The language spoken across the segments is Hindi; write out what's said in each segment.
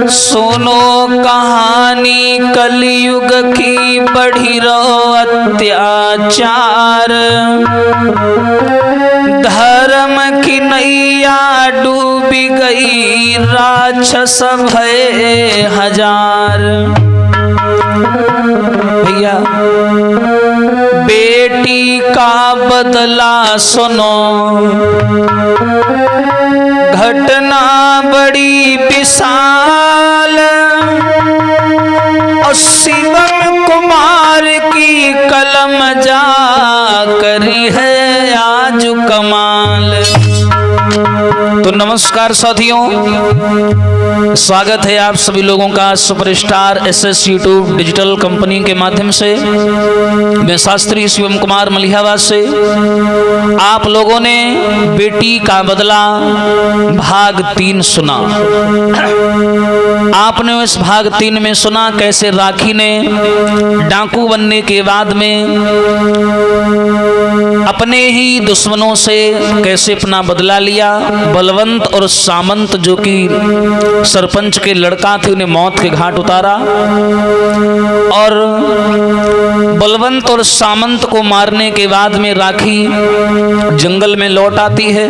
सुनो कहानी कलयुग की बढ़ी रो अत्याचार, धर्म की नैया डूबी गई राक्षस भये हजार। भैया बेटी का बदला सुनो, घटना बड़ी विशाल, और शिवम कुमार की कलम जा करी है आज कमाल। तो नमस्कार साथियों, स्वागत है आप सभी लोगों का superstar SS YouTube digital company के माध्यम से। मैं शास्त्री शिवम कुमार मलिहाबाद से। आप लोगों ने बेटी का बदला भाग 3 सुना। आपने इस भाग 3 में सुना कैसे राखी ने डाकू बनने के बाद में अपने ही दुश्मनों से कैसे अपना बदला लिया। बलवंत और सामंत जो कि सरपंच के लड़का थे, उन्हें मौत के घाट उतारा, और बलवंत और सामंत को मारने के बाद में राखी जंगल में लौट आती है।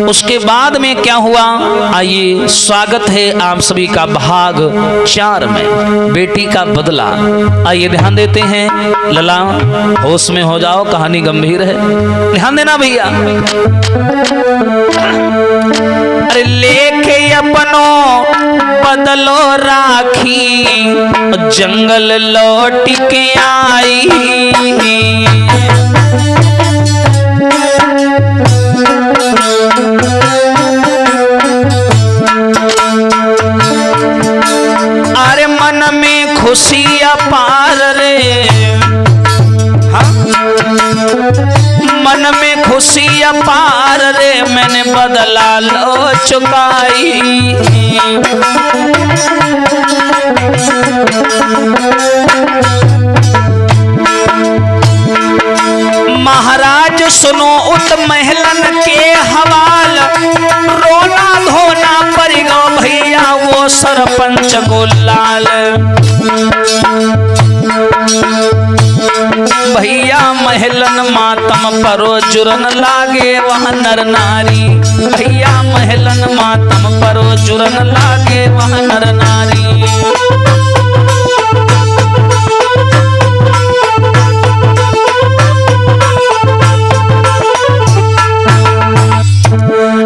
उसके बाद में क्या हुआ, आइए स्वागत है आप सभी का भाग 4 में, बेटी का बदला। आइए ध्यान देते हैं, लला होश में हो जाओ, कहानी गंभीर है, ध्यान देना भैया। अरे लेके अपनो बदलो राखी, जंगल लौट के आई। अरे मन में खुशी अपार रे, हाँ? मन में खुशी अपार रे, मैंने बदला लो चुकाई। महाराज सुनो उत महलन के हवाल, रोना धोना पड़ गो भैया वो सरपंच को लाल। भैया महलन मातम परो जुरन लागे वहाँ नर नारी, भैया महलन मातम परो जुरन लागे वहाँ नर नारी।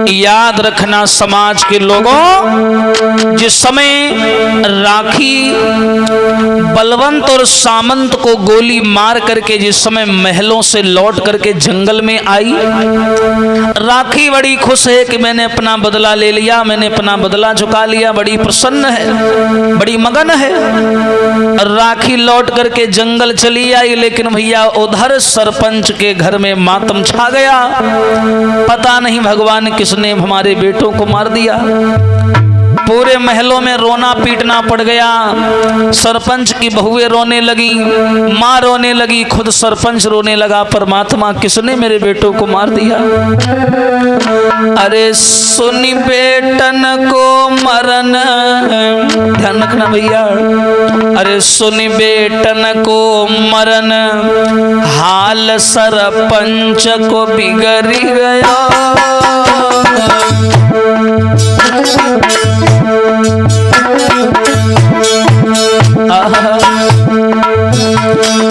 याद रखना समाज के लोगों, जिस समय राखी बलवंत और सामंत को गोली मार करके जिस समय महलों से लौट करके जंगल में आई, राखी बड़ी खुश है कि मैंने अपना बदला ले लिया, मैंने अपना बदला चुका लिया, बड़ी प्रसन्न है, बड़ी मगन है। राखी लौट करके जंगल चली आई, लेकिन भैया उधर सरपंच के घर में मातम छा गया। पता नहीं भगवान किसने हमारे बेटों को मार दिया। पूरे महलों में रोना पीटना पड़ गया। सरपंच की बहुएं रोने लगी, माँ रोने लगी, खुद सरपंच रोने लगा, परमात्मा किसने मेरे बेटों को मार दिया। अरे सुनी बेटन को मरन, ध्यान रखना भैया, अरे सुनी बेटन को मरन, हाल सरपंच को बिगड़ी गया।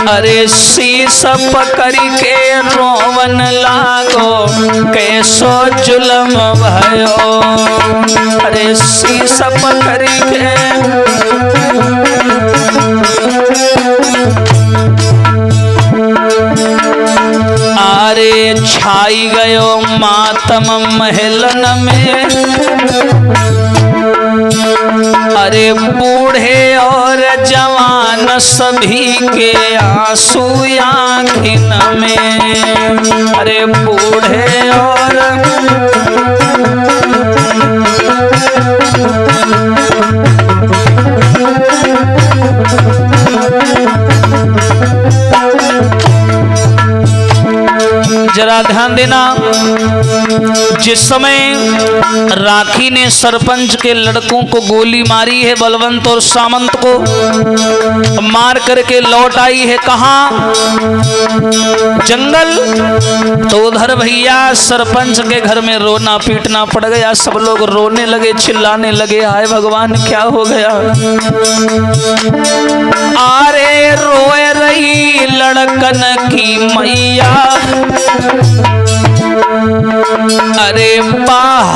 अरे शीश पकड़ी के रोवन लागो, कैसो जुलम भयो। अरे शीश पकड़ी के अरे छाई गयो मातम महलन में। अरे बूढ़े और जवान सभी के आंसू आँखिन में। अरे बूढ़े और जरा ध्यान देना, जिस समय राखी ने सरपंच के लड़कों को गोली मारी है, बलवंत और सामंत को मार करके लौट आई है कहां? जंगल। तो उधर भैया सरपंच के घर में रोना पीटना पड़ गया। सब लोग रोने लगे, चिल्लाने लगे, हाय भगवान क्या हो गया? अरे रोए रही लड़कन की मैया, अरे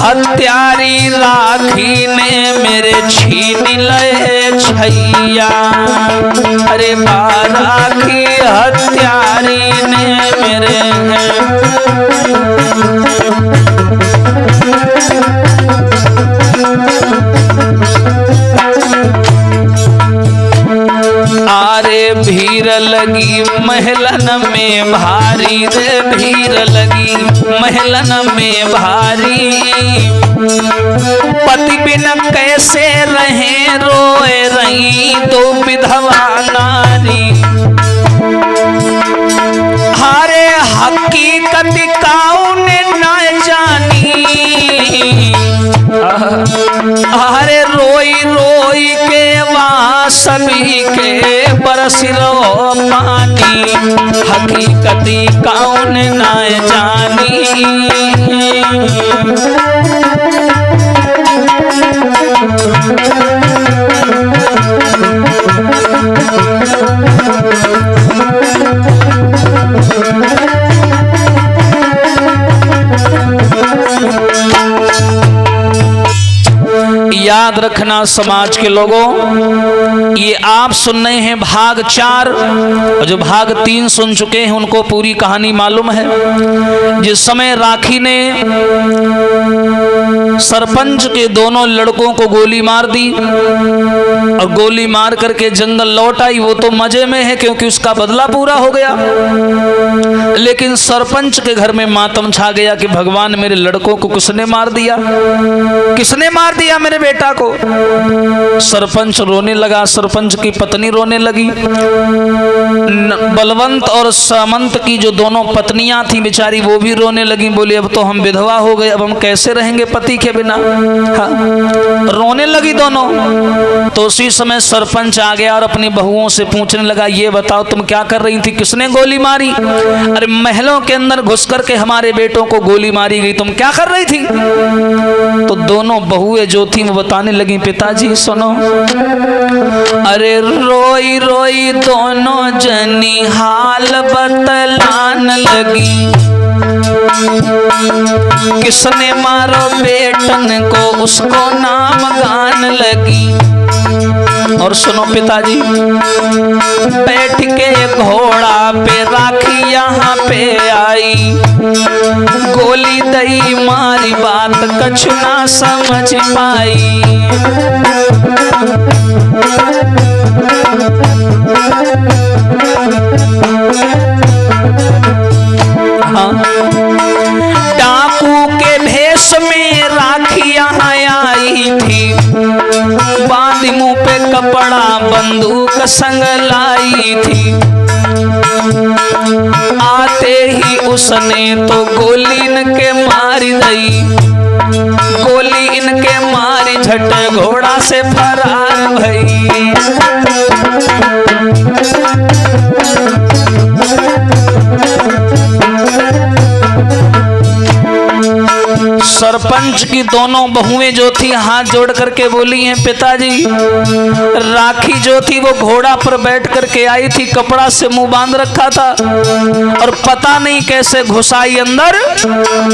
हत्यारी राखी ने मेरे छीन ले छैया, अरे राखी हत्यारी ने मेरे आरे भीड़ लगी महलन में भारी रे, भीड़ लगी महलन में भारी, पति बिन कैसे रहे रोए रही दो विधवा नारी, हारे हकीकत कौन न जानी, हारे रोई रोई के वहाँ सभी के बरस रो पानी, हकीकती कौन न जानी। याद रखना समाज के लोगों, ये आप सुन रहे हैं भाग 4 और जो भाग 3 सुन चुके हैं उनको पूरी कहानी मालूम है। जिस समय राखी ने सरपंच के दोनों लड़कों को गोली मार दी और गोली मार करके जंगल लौट आई, वो तो मजे में है क्योंकि उसका बदला पूरा हो गया। लेकिन सरपंच के घर में मातम छा गया कि भगवान मेरे लड़कों को किसने मार दिया, किसने मार दिया मेरे बेटा को। सरपंच रोने लगा, सरपंच की पत्नी रोने लगी, बलवंत और सामंत की जो दोनों पत्नियां थी बेचारी वो भी रोने लगी। बोली अब तो हम विधवा हो गए, अब हम कैसे रहेंगे पति के बिना। हाँ, रोने लगी दोनों। तो उसी समय सरपंच आ गया और अपनी बहुओं से पूछने लगा, ये बताओ तुम क्या कर रही थी, किसने गोली मारी? अरे महलों के अंदर घुस करके हमारे बेटों को गोली मारी गई, तुम क्या कर रही थी? तो दोनों बहुएं जो थी वो बताने लगी, पिताजी सुनो, अरे रोई रोई दोनों जनी हाल बतलान लगी, किसने मारो बेटन को उसको नाम गान लगी। और सुनो पिताजी, बैठ के घोड़ा पे राखी यहाँ पे आई, गोली दई मारी बात कछु ना समझ पाई। हाँ, डाकू के भेष में राखी यहाँ आई थी, बांध मुंह पे कपड़ा बंदूक संग लाई थी, आते ही उसने तो गोली इनके मारी दई, गोली इनके मारी झट घोड़ा से फरार भई। सरपंच की दोनों बहुएं जो थी हाथ जोड़ करके बोली हैं, पिताजी राखी जो थी वो घोड़ा पर बैठ करके आई थी, कपड़ा से मुंह बांध रखा था और पता नहीं कैसे घुसाई अंदर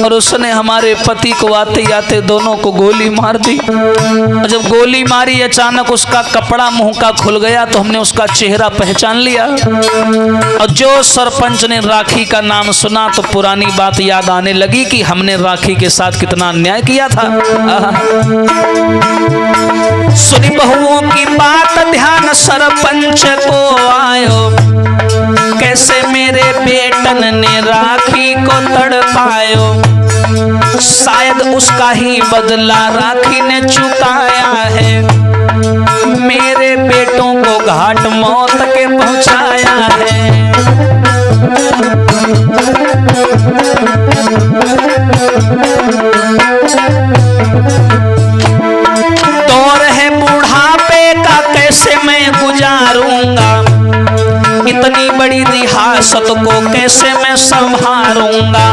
और उसने हमारे पति को आते आते दोनों को गोली मार दी। और जब गोली मारी अचानक उसका कपड़ा मुंह का खुल गया तो हमने उसका चेहरा पहचान लिया। और जो सरपंच ने राखी का नाम सुना तो पुरानी बात याद आने लगी कि हमने राखी के साथ कितना अन्याय किया था। सुनी बहुओं की बात ध्यान सरपंच को आयो, कैसे मेरे बेटन ने राखी को तड़पायो, शायद उसका ही बदला राखी ने चुकाया है, मेरे बेटों को घाट मौत के पहुंचाया है। विरासत को कैसे मैं संभालूंगा।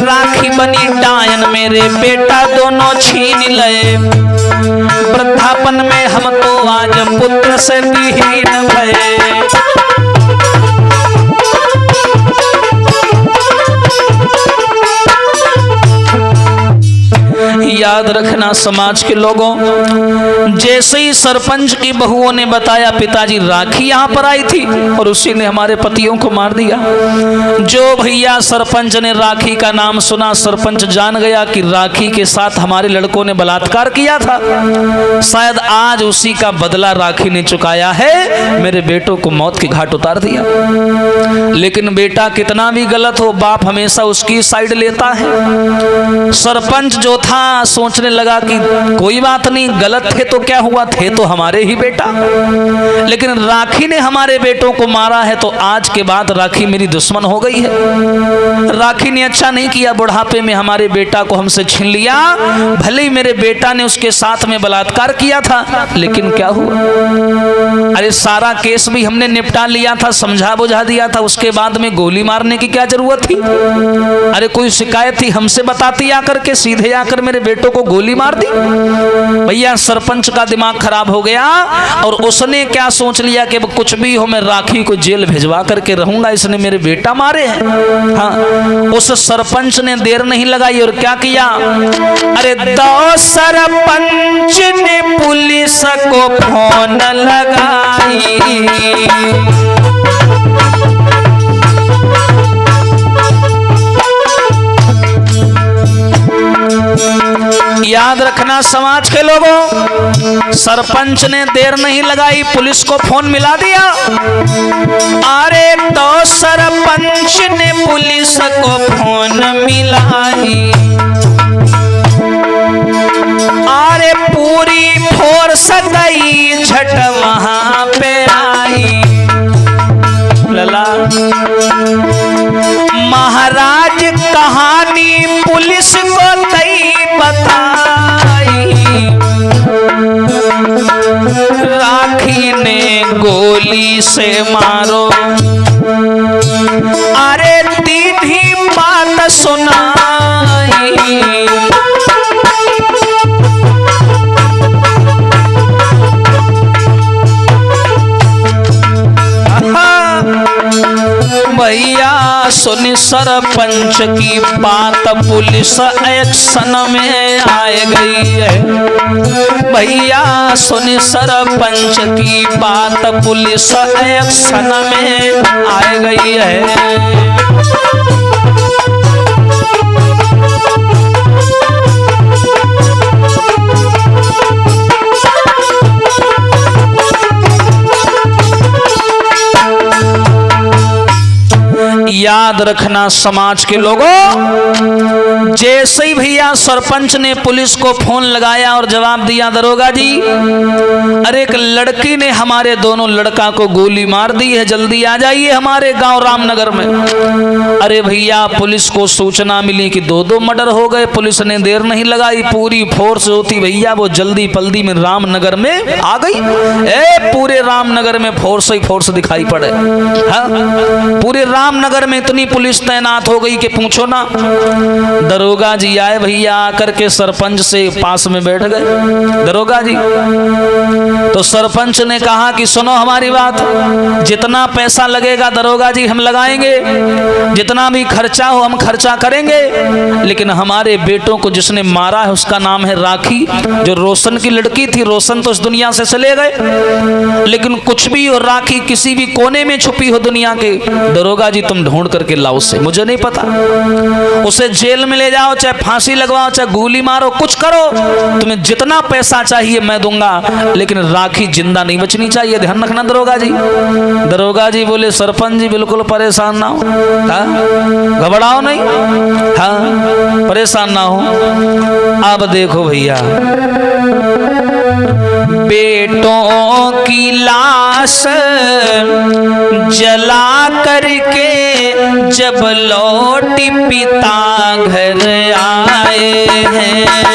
राखी बनी डायन मेरे बेटा दोनों छीन लए। वृद्धापन में हम तो आज पुत्र से विहीन भये। याद रखना समाज के लोगों, जैसे ही सरपंच की बहुओं ने बताया पिताजी राखी यहाँ पर आई थी और उसी ने हमारे पतियों को मार दिया। जो भैया सरपंच ने राखी का नाम सुना, सरपंच जान गया कि राखी के साथ हमारे लड़कों ने बलात्कार किया था। शायद आज उसी का बदला राखी ने चुकाया है, मेरे बेटों को मौत के घाट उतार दिया। लेकिन बेटा कितना भी गलत हो, बाप हमेशा उसकी साइड लेता है। सरपंच जो था सोचने लगा कि कोई बात नहीं, गलत थे तो क्या हुआ, थे तो हमारे ही बेटा। लेकिन राखी ने हमारे बेटों को मारा है तो आज के बाद राखी मेरी दुश्मन हो गई है। राखी ने अच्छा नहीं किया, बुढ़ापे में हमारे बेटा को हमसे छीन लिया। भले ही मेरे बेटा ने उसके साथ में बलात्कार किया था, लेकिन क्या हुआ, अरे सारा केस भी हमने निपटा लिया था, समझा बुझा दिया था। उसके बाद में गोली मारने की क्या जरूरत थी? अरे कोई शिकायत थी हमसे बताती आकर के, सीधे आकर मेरे बेटों को गोली मार दी। भैया सरपंच का दिमाग खराब हो गया और उसने क्या सोच लिया कि कुछ भी हो मैं राखी को जेल भिजवा करके रहूंगा, इसने मेरे बेटा मारे हैं। हाँ, उस सरपंच ने देर नहीं लगाई और क्या किया, अरे दो सरपंच ने पुलिस को फोन लगाई। याद रखना समाज के लोगों, सरपंच ने देर नहीं लगाई, पुलिस को फोन मिला दिया। अरे तो सरपंच ने पुलिस को फोन मिलाई। अरे पूरी फोर्स गई झट वहां पे आई। लला महाराज कहानी पुलिस को तई बताई। राखी ने गोली से मारो, अरे दीदी बात सुनाई। भैया सुनी सरपंच की बात, पुलिस एक्शन में आ गई है। भैया सुनी सरपंच की बात, पुलिस एक्शन में आ गई है। याद रखना समाज के लोगों, जैसे ही भैया सरपंच ने पुलिस को फोन लगाया और जवाब दिया, दरोगा जी अरे एक लड़की ने हमारे दोनों लड़का को गोली मार दी है, जल्दी आ जाइए हमारे गांव रामनगर में। अरे भैया पुलिस को सूचना मिली कि दो मर्डर हो गए। पुलिस ने देर नहीं लगाई, पूरी फोर्स होती भैया वो जल्दी पल्दी में रामनगर में आ गई। पूरे रामनगर में फोर्स ही फोर्स दिखाई पड़े। हाँ? पूरे रामनगर में इतनी पुलिस तैनात हो गई कि पूछो ना। दरोगा जी आए भैया, आकर के सरपंच से पास में बैठ गए। दरोगा जी तो सरपंच ने कहा कि सुनो हमारी बात, जितना पैसा लगेगा दरोगा जी हम लगाएंगे, जितना भी खर्चा हो हम खर्चा करेंगे, लेकिन हमारे बेटों को जिसने मारा है उसका नाम है राखी, जो रोशन की लड़की थी। रोशन तो इस दुनिया से चले गए, लेकिन कुछ भी हो राखी किसी भी कोने में छुपी हो दुनिया के, दरोगा जी तुम ढूंढ करके लाओ उसे, मुझे नहीं पता। उसे जेल में ले जाओ, चाहे फांसी लगवाओ, चाहे गोली मारो, कुछ करो, तुम्हें जितना पैसा चाहिए मैं दूंगा, लेकिन राखी जिंदा नहीं बचनी चाहिए, ध्यान रखना दरोगा जी। दरोगा जी बोले सरपंच जी बिल्कुल परेशान ना हो, घबराओ नहीं, हाँ परेशान ना हो। अब देखो भैया बेटों की लाश जला करके जब लौट पिता घर आए हैं,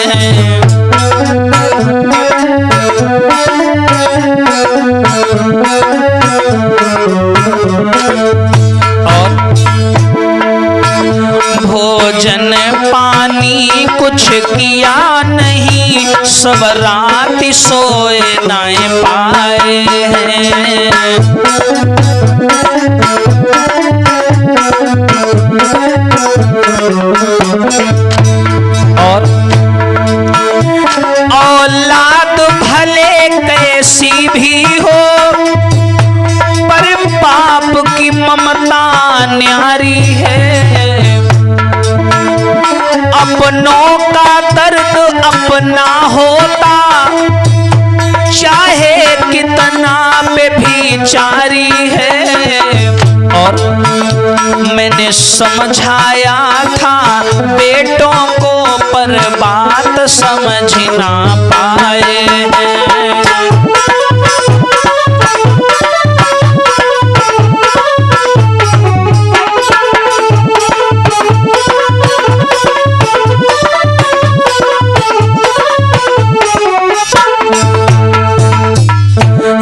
सब राति सोए नहीं पाए हैं। और औलाद भले कैसी भी हो, पर बाप की ममता न्यारी है। अपनों का दर्द अपना होता, चाहे कितना बेभिचारी है। और मैंने समझाया था बेटों को, पर बात समझ ना पाए हैं।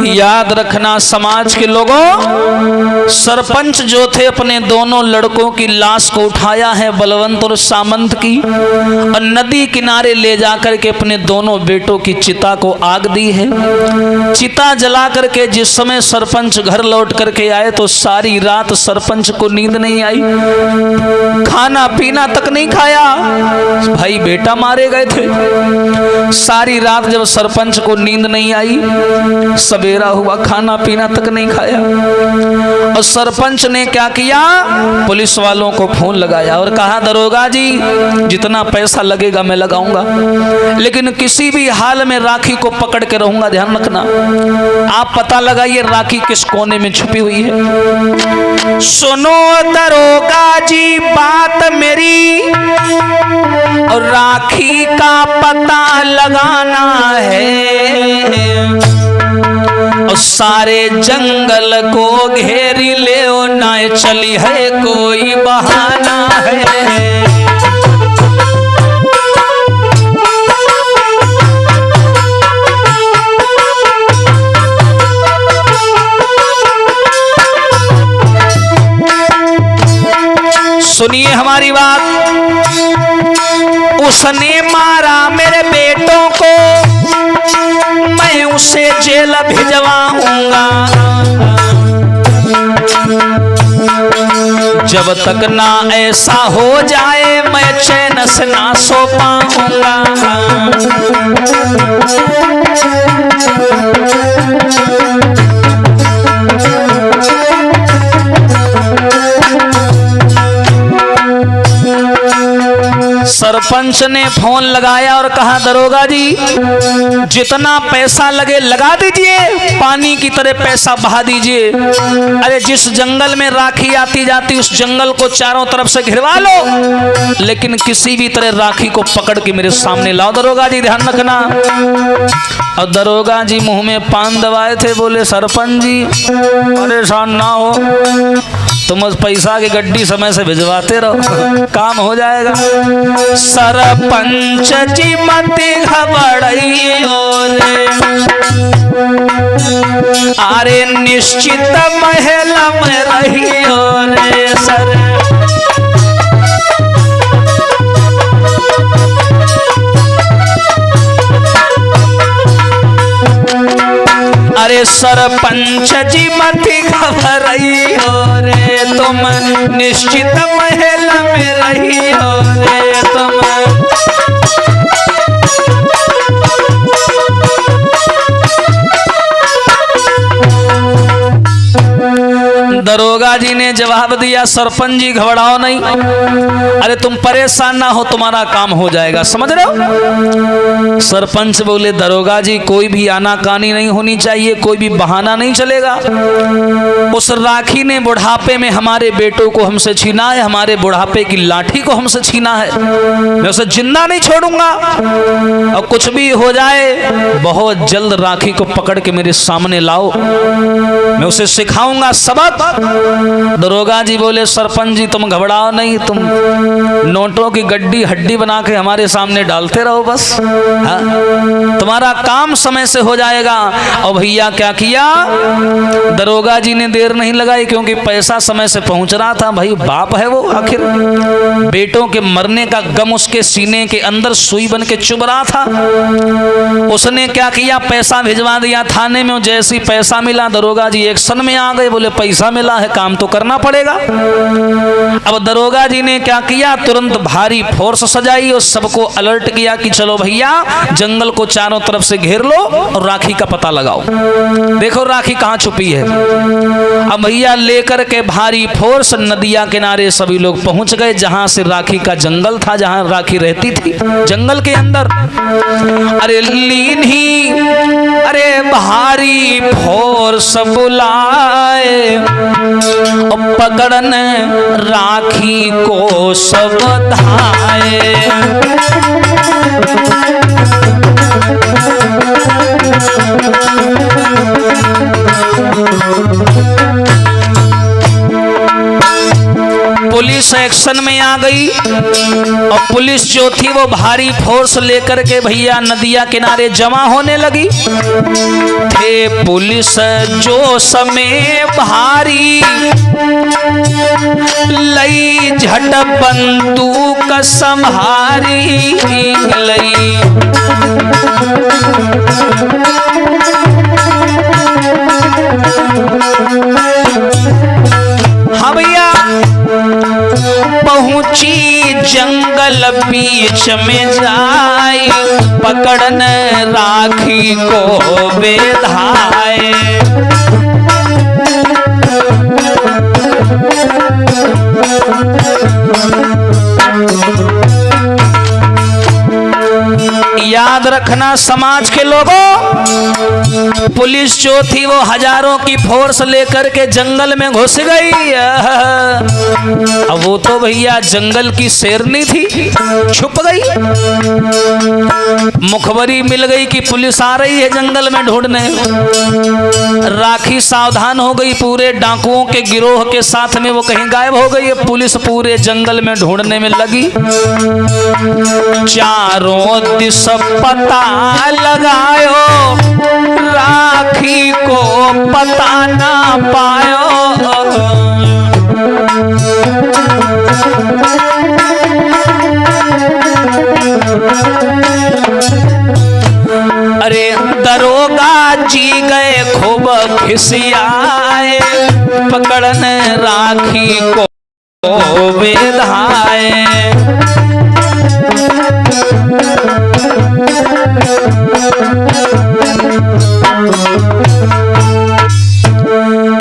याद रखना समाज के लोगों, सरपंच जो थे अपने दोनों लड़कों की लाश को उठाया है, बलवंत और सामंत की, और नदी किनारे ले जाकर के अपने दोनों बेटों की चिता को आग दी है। चिता जला करके जिस समय सरपंच घर लौट करके आए तो सारी रात सरपंच को नींद नहीं आई, खाना पीना तक नहीं खाया। भाई बेटा मारे गए थे। सारी रात जब सरपंच को नींद नहीं आई, सवेरा हुआ, खाना पीना तक नहीं खाया। और सरपंच ने क्या किया, पुलिस वालों को फोन लगाया और कहा दरोगा जी जितना पैसा लगेगा मैं लगाऊंगा, लेकिन किसी भी हाल में राखी को पकड़ के रहूंगा, ध्यान रखना। आप पता लगाइए राखी किस कोने में छुपी हुई है। सुनो दरोगा जी बात मेरी, और राखी का पता लगाना है। और सारे जंगल को घेरी ले, ना चली है कोई बहाना है। सुनिए हमारी बात। उसने मारा मेरे बेटों को, मैं उसे जेल भिजवाऊंगा। जब तक ना ऐसा हो जाए मैं चैन से ना सो पाऊंगा। सरपंच ने फोन लगाया और कहा दरोगा जी जितना पैसा लगे लगा दीजिए, पानी की तरह पैसा बहा दीजिए। अरे जिस जंगल में राखी आती जाती उस जंगल को चारों तरफ से घिरवा लो, लेकिन किसी भी तरह राखी को पकड़ के मेरे सामने लाओ दरोगा जी, ध्यान रखना। और दरोगा जी मुंह में पान दबाए थे, बोले सरपंच जी परेशान ना हो, तुम उस पैसा की गड्डी समय से भिजवाते रहो, काम हो जाएगा। सरपंच जी मत घबराइयो रे, अरे निश्चित महल में रहियो रे सर। अरे सरपंच जी मत घबराइयो रे, तुम निश्चित महल में रहियो रे तुम। दरोगा जी ने जवाब दिया सरपंच जी घबराओ नहीं, अरे तुम परेशान ना हो, तुम्हारा काम हो जाएगा, समझ रहे हो। सरपंच बोले दरोगा जी कोई भी आनाकानी नहीं होनी चाहिए, कोई भी बहाना नहीं चलेगा। उस राखी ने बुढ़ापे में हमारे बेटों को हमसे छीना है, हमारे बुढ़ापे की लाठी को हमसे छीना है, मैं उसे जिंदा नहीं छोड़ूंगा। और कुछ भी हो जाए बहुत जल्द राखी को पकड़ के मेरे सामने लाओ, मैं उसे सिखाऊंगा सबक। दरोगा जी बोले सरपंच जी तुम घबराओ नहीं, तुम नोटों की गड्डी हड्डी बना के हमारे सामने डालते रहो बस, हाँ? तुम्हारा काम समय से हो जाएगा। और भैया क्या किया, दरोगा जी ने देर नहीं लगाई, क्योंकि पैसा समय से पहुंच रहा था। भाई बाप है वो, आखिर बेटों के मरने का गम उसके सीने के अंदर सुई बन के चुभ रहा था। उसने क्या किया, पैसा भिजवा दिया थाने में। जैसे ही पैसा मिला दरोगा जी एक्शन में आ गए, बोले पैसा मिला है काम तो करना पड़ेगा। अब दरोगा जी ने क्या किया, तुरंत भारी फोर्स सजाई और सबको अलर्ट किया कि चलो भैया जंगल को चारों तरफ से घेर लो और राखी का पता लगाओ, देखो राखी कहां छुपी है। अब भैया लेकर के भारी फोर्स नदिया किनारे सभी लोग पहुंच गए, जहां से राखी का जंगल था, जहां राखी रहती थी जंगल के अंदर। अरे लीन ही अरे भारी फोर्स बुलाए और पकड़न राखी को सब धाए। पुलिस एक्शन में आ गई और पुलिस जो थी वो भारी फोर्स लेकर के भैया नदिया किनारे जमा होने लगी। थे पुलिस जो समय भारी लई झट बंदूक संभारी लई। हाँ भैया पहुंची जंगल बीच में जाए, पकड़न राखी को बेधाए। याद रखना समाज के लोगों, पुलिस जो थी वो हजारों की फोर्स लेकर के जंगल में घुस गई। अब वो तो भैया जंगल की शेरनी थी, छुप गई। मुखबरी मिल गई कि पुलिस आ रही है जंगल में ढूंढने। राखी सावधान हो गई, पूरे डाकुओं के गिरोह के साथ में वो कहीं गायब हो गई। पुलिस पूरे जंगल में ढूंढने में लगी, चारों दिशा पता लगायो, राखी को पता ना पायो। अरे दरोगा जी गए खूब खिसियाए, पकड़न राखी को बेधाए।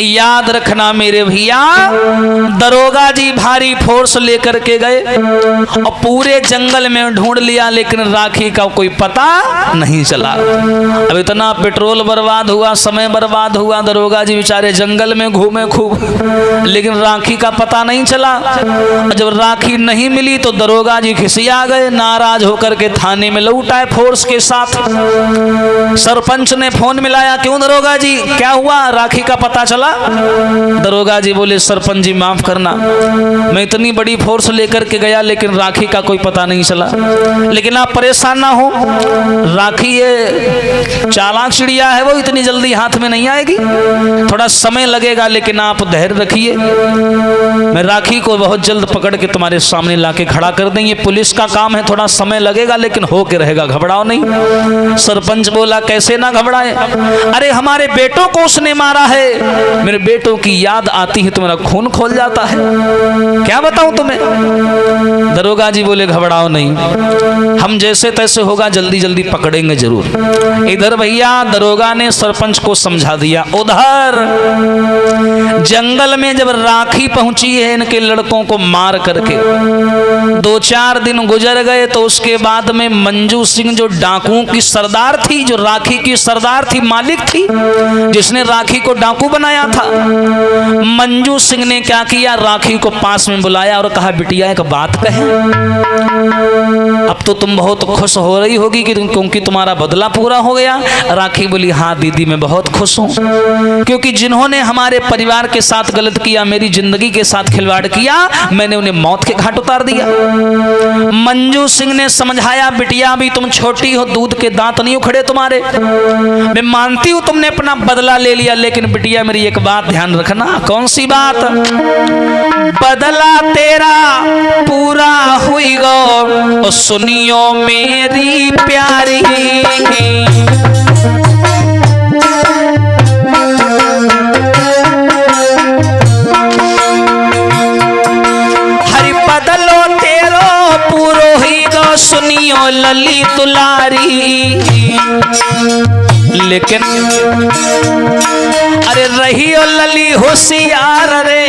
याद रखना मेरे भैया, दरोगा जी भारी फोर्स लेकर के गए और पूरे जंगल में ढूंढ लिया, लेकिन राखी का कोई पता नहीं चला। अब इतना पेट्रोल बर्बाद हुआ, समय बर्बाद हुआ, दरोगा जी बेचारे जंगल में घूमे खूब, लेकिन राखी का पता नहीं चला। जब राखी नहीं मिली तो दरोगा जी खिसिया गए, नाराज होकर के थाने में लौट आए फोर्स के साथ। सरपंच ने फोन मिलाया, क्यों दरोगा जी क्या हुआ, राखी का पता चला? दरोगा जी बोले सरपंच जी माफ करना, मैं इतनी बड़ी फोर्स लेकर के गया लेकिन राखी का कोई पता नहीं चला। लेकिन आप परेशान ना हो, राखी ये चालाक चिड़िया है, वो इतनी जल्दी हाथ में नहीं आएगी, थोड़ा समय लगेगा, लेकिन आप धैर्य रखिए, मैं राखी को बहुत जल्द पकड़ के तुम्हारे सामने लाके खड़ा कर देंगे। पुलिस का काम है, थोड़ा समय लगेगा लेकिन हो के रहेगा, घबराओ नहीं। सरपंच बोला कैसे ना घबराए, अरे हमारे बेटों को उसने मारा है, मेरे बेटों की याद आती है तो मेरा खून खोल जाता है, क्या बताऊं तुम्हें। दरोगा जी बोले घबराओ नहीं, हम जैसे तैसे होगा जल्दी जल्दी पकड़ेंगे जरूर। इधर भैया दरोगा ने सरपंच को समझा दिया। उधर जंगल में जब राखी पहुंची है इनके लड़कों को मार करके, 2-4 दिन गुजर गए तो उसके बाद में मंजू सिंह जो डाकुओं की सरदार थी, जो राखी की सरदार थी, मालिक थी, जिसने राखी को डाकू बनाया था, मंजू सिंह ने क्या किया, राखी को पास में बुलाया और कहा बिटिया एक बात कहे, अब तो तुम बहुत खुश हो रही होगी कि क्योंकि तुम्हारा बदला पूरा हो गया। राखी बोली हाँ दीदी मैं बहुत खुश हूँ, क्योंकि जिन्होंने हमारे परिवार के साथ गलत किया, मेरी जिंदगी के साथ खिलवाड़ किया, मैंने उन्हें मौत के घाट उतार दिया। मंजू सिंह ने समझाया बिटिया अभी तुम छोटी हो, दूध के दांत नहीं उखड़े तुम्हारे, मैं मानती हूँ तुमने अपना बदला ले लिया, लेकिन बिटिया मेरी एक बात ध्यान रखना। कौन सी बात? बदला तेरा पूरा हुई गो सुनियो मेरी प्यारी, हरि बदलो तेरो पूरो हुई गो सुनियो लली दुलारी। लेकिन अरे रहियो लली होशियार रे,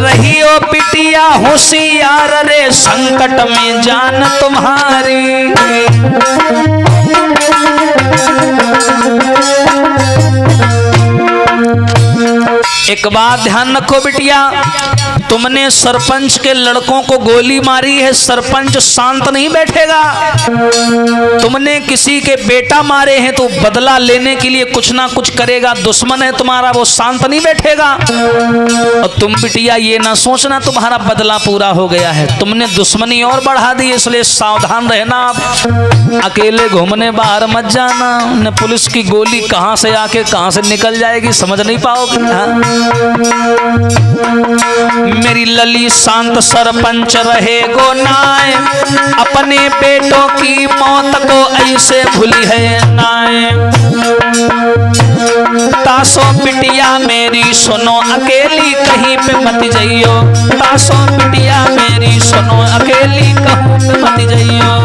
रहियो बिटिया होशियार रे, संकट में जान तुम्हारी। एक बात ध्यान रखो बिटिया, तुमने सरपंच के लड़कों को गोली मारी है, सरपंच शांत नहीं बैठेगा। तुमने किसी के बेटा मारे हैं तो बदला लेने के लिए कुछ ना कुछ करेगा, दुश्मन है तुम्हारा वो शांत नहीं बैठेगा। और तुम बिटिया ये ना सोचना तुम्हारा बदला पूरा हो गया है, तुमने दुश्मनी और बढ़ा दी, इसलिए सावधान रहना। आप अकेले घूमने बाहर मत जाना, न पुलिस की गोली कहां से आके कहां से निकल जाएगी समझ नहीं पाओगे। मेरी लली शांत सरपंच रहे गो नाय, अपने बेटों की मौत को ऐसे भूली है नाय। तासो बिटिया मेरी सुनो अकेली कहीं पे मत जाइयो, तासो बिटिया मेरी सुनो अकेली कहीं पे मत जाइयो।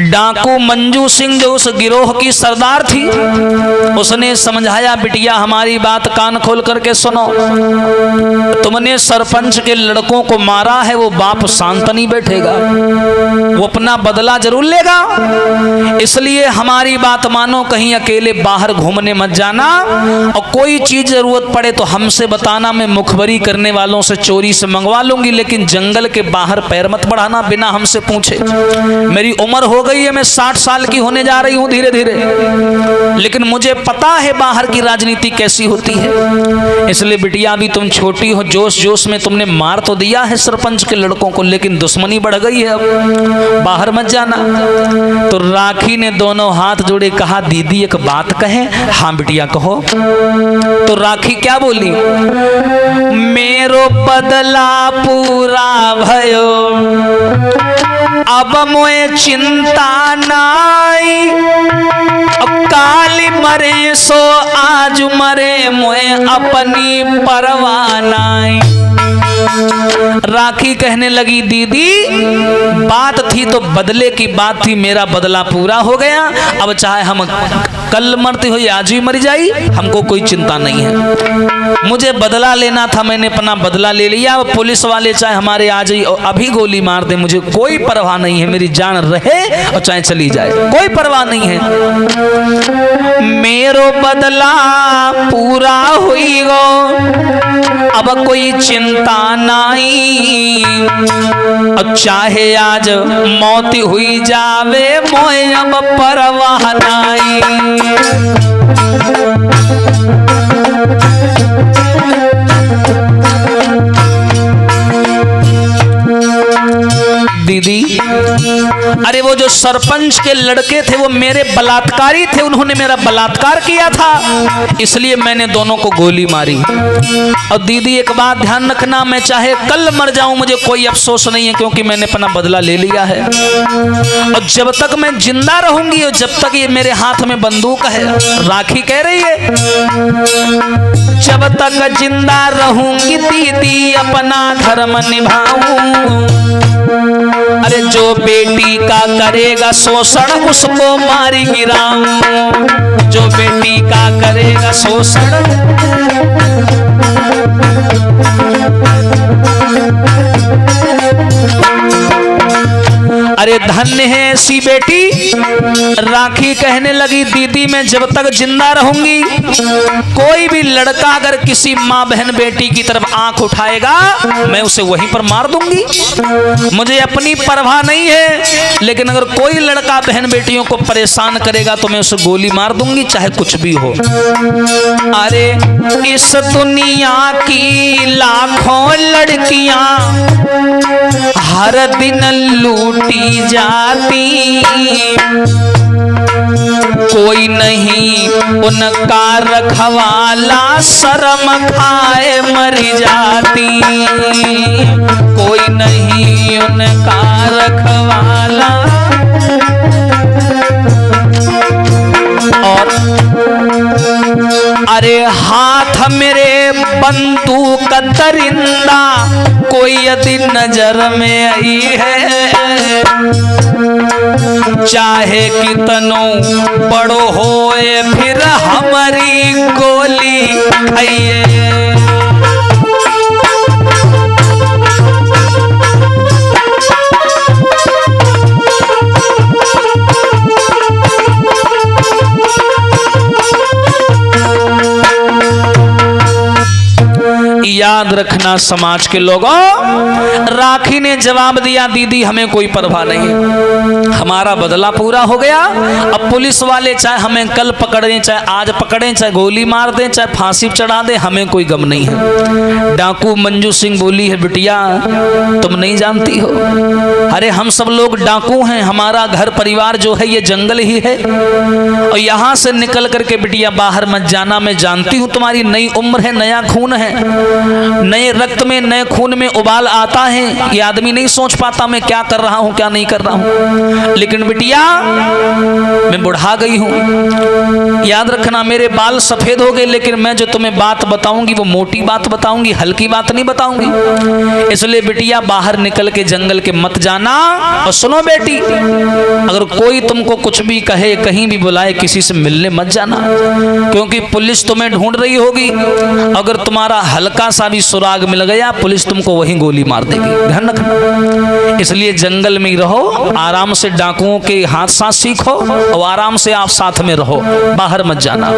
डाकू मंजू सिंह जो उस गिरोह की सरदार थी, उसने समझाया बिटिया हमारी बात कान खोल करके सुनो, तुमने सरपंच के लड़कों को मारा है, वो बाप शांत नहीं बैठेगा, वो अपना बदला जरूर लेगा, इसलिए हमारी बात मानो, कहीं अकेले बाहर घूमने मत जाना, और कोई चीज जरूरत पड़े तो हमसे बताना, मैं मुखबरी करने वालों से चोरी से मंगवा लूंगी, लेकिन जंगल के बाहर पैर मत बढ़ाना बिना हमसे पूछे। मेरी उम्र हो गई है, मैं 60 साल की होने जा रही हूं धीरे धीरे, लेकिन मुझे पता है बाहर की राजनीति कैसी होती है, इसलिए बिटिया अभी तुम छोटी हो, जोश जोश में तुमने मार तो दिया है सरपंच के लड़कों को, लेकिन दुश्मनी बढ़ गई है, अब बाहर मत जाना। तो राखी ने दोनों हाथ जोड़े कहा दीदी एक बात कहे। हाँ बिटिया कहो। तो राखी क्या बोली? मेरो बदला पूरा भयो, अब मोए चिंता नाई, काली मरे सो आज मरे, मोए अपनी परवाह नाई। राखी कहने लगी दीदी बात थी तो बदले की बात थी, मेरा बदला पूरा हो गया, अब चाहे हम कल मरती हो या आज ही मर जाई, हमको कोई चिंता नहीं है, मुझे बदला लेना था, मैंने अपना बदला ले लिया, पुलिस वाले चाहे हमारे आज ही अभी गोली मार दे, मुझे कोई परवाह नहीं है, मेरी जान रहे और चाहे चली जाए, कोई परवाह नहीं है। मेरो बदला पूरा हुई गो, अब कोई चिंता नहीं, अब चाहे आज मौत हुई जावे, मोए अब परवाह नहीं। दीदी अरे वो जो सरपंच के लड़के थे वो मेरे बलात्कारी थे, उन्होंने मेरा बलात्कार किया था, इसलिए मैंने दोनों को गोली मारी। और दीदी एक बात ध्यान रखना, मैं चाहे कल मर जाऊं मुझे कोई अफसोस नहीं है, क्योंकि मैंने अपना बदला ले लिया है, और जब तक मैं जिंदा रहूंगी और जब तक ये मेरे हाथ में बंदूक है, राखी कह रही है जब तक जिंदा रहूंगी दीदी अपना धर्म निभाऊं, अरे जो बेटी का करेगा शोषण उसको मारी गिराऊं, जो बेटी का करेगा शोषण। अरे अरे धन्य है ऐसी बेटी। राखी कहने लगी दीदी मैं जब तक जिंदा रहूंगी कोई भी लड़का अगर किसी माँ बहन बेटी की तरफ आंख उठाएगा मैं उसे वहीं पर मार दूंगी। मुझे अपनी परवाह नहीं है, लेकिन अगर कोई लड़का बहन बेटियों को परेशान करेगा तो मैं उसे गोली मार दूंगी, चाहे कुछ भी हो। अरे इस दुनिया की लाखों लड़कियां हर दिन लूटी जाती, कोई नहीं उनका रखवाला शर्म खाए मर जाती, कोई नहीं उनका रखवाला। और अरे हाथ मेरे बंदूक दरिंदा कोई यदि नजर में आई है, चाहे कितनों बड़ो होए फिर हमारी गोली खाइए। याद रखना समाज के लोगों, राखी ने जवाब दिया दीदी हमें कोई परवाह नहीं, हमारा बदला पूरा हो गया। अब पुलिस वाले चाहे हमें कल पकड़ें, चाहे आज पकड़ें, चाहे गोली मार दें, चाहे फांसी चढ़ा दें, हमें कोई गम नहीं है। डाकू मंजू सिंह बोली है बिटिया तुम नहीं जानती हो, अरे हम सब लोग डाकू हैं, हमारा घर परिवार जो है ये जंगल ही है, और यहाँ से निकल करके बिटिया बाहर मत जाना। मैं जानती हूँ तुम्हारी नई उम्र है, नया खून है, नए रक्त में नए खून में उबाल आता है, ये आदमी नहीं सोच पाता मैं क्या कर रहा हूं क्या नहीं कर रहा हूं, लेकिन बिटिया मैं बुढ़ा गई हूं। याद रखना मेरे बाल सफेद हो गए, लेकिन मैं जो तुम्हें बात बताऊंगी वो मोटी बात बताऊंगी, हल्की बात नहीं बताऊंगी। इसलिए बिटिया बाहर निकल के जंगल के मत जाना। और सुनो बेटी, अगर कोई तुमको कुछ भी कहे, कहीं भी बुलाए, किसी से मिलने मत जाना, क्योंकि पुलिस तुम्हें ढूंढ रही होगी। अगर तुम्हारा हल्का सा भी सुराग मिल गया पुलिस तुमको वहीं गोली मार देगी, ध्यान रखना। इसलिए जंगल में ही रहो, आराम से डाकुओं के हाथ साथ सीखो और आराम से आप साथ में रहो, बाहर मत जाना।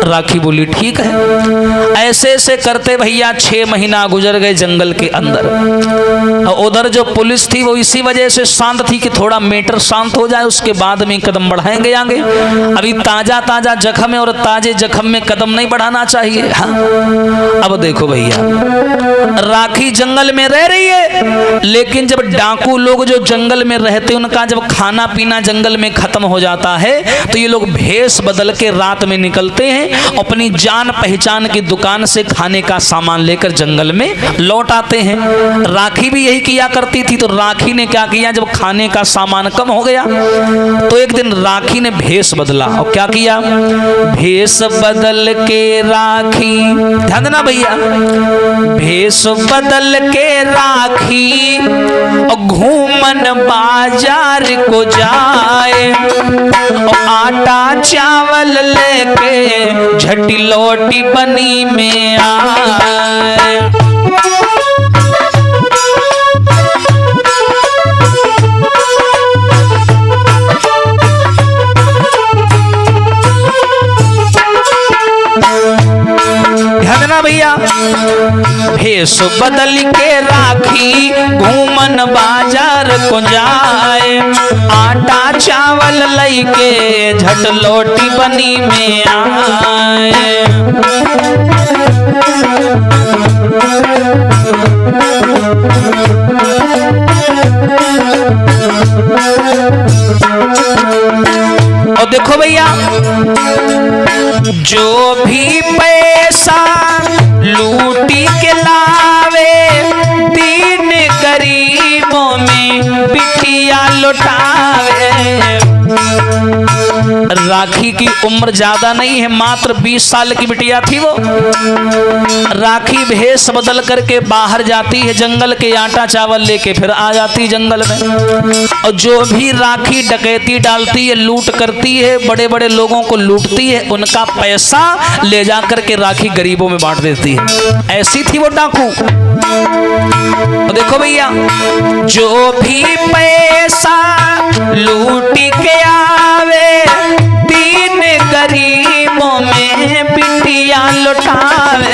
राखी बोली ठीक है। ऐसे ऐसे करते भैया 6 महीना गुजर गए जंगल के अंदर। और उधर जो पुलिस थी वो इसी वजह से शांत थी कि थोड़ा मैटर शांत हो जाए, उसके बाद में कदम बढ़ाएंगे आगे। अभी ताजा ताजा जख्म है और ताजे जख्म में कदम नहीं बढ़ाना चाहिए। हाँ। अब देखो भैया, राखी जंगल में रह रही है, लेकिन जब डाकू लोग जो जंगल में रहते उनका जब खाना पीना जंगल में खत्म हो जाता है तो ये लोग भेष बदल के रात में निकलते हैं, अपनी जान पहचान की दुकान से खाने का सामान लेकर जंगल में लौट आते हैं। राखी भी यही किया करती थी। तो राखी ने क्या किया, जब खाने का सामान कम हो गया तो एक दिन राखी ने भेष बदला। और क्या किया, भेष बदल के राखी, ध्यान देना भैया, भेष बदल के राखी और घूमन बाजार को जाए, और आटा चावल लेके झटी लोटी बनी में आए। भैया भेष बदल के राखी घूमन बाजार को जाए, आटा चावल लईके झट लोटी बनी में आए। और देखो भैया, जो भी पैसा लूटी के लावे, तीन गरीबों में बिटिया लुटावे। राखी की उम्र ज्यादा नहीं है, मात्र 20 साल की बिटिया थी वो। राखी भेष बदल करके बाहर जाती है, जंगल के आटा चावल लेके फिर आ जाती जंगल में। और जो भी राखी डकैती डालती है, लूट करती है, बड़े बड़े लोगों को लूटती है, उनका पैसा ले जा करके राखी गरीबों में बांट देती है। ऐसी थी वो डाकू। तो देखो भैया, जो भी पैसा लूट के आवे, दीन गरीबों में बिटिया लुटावे,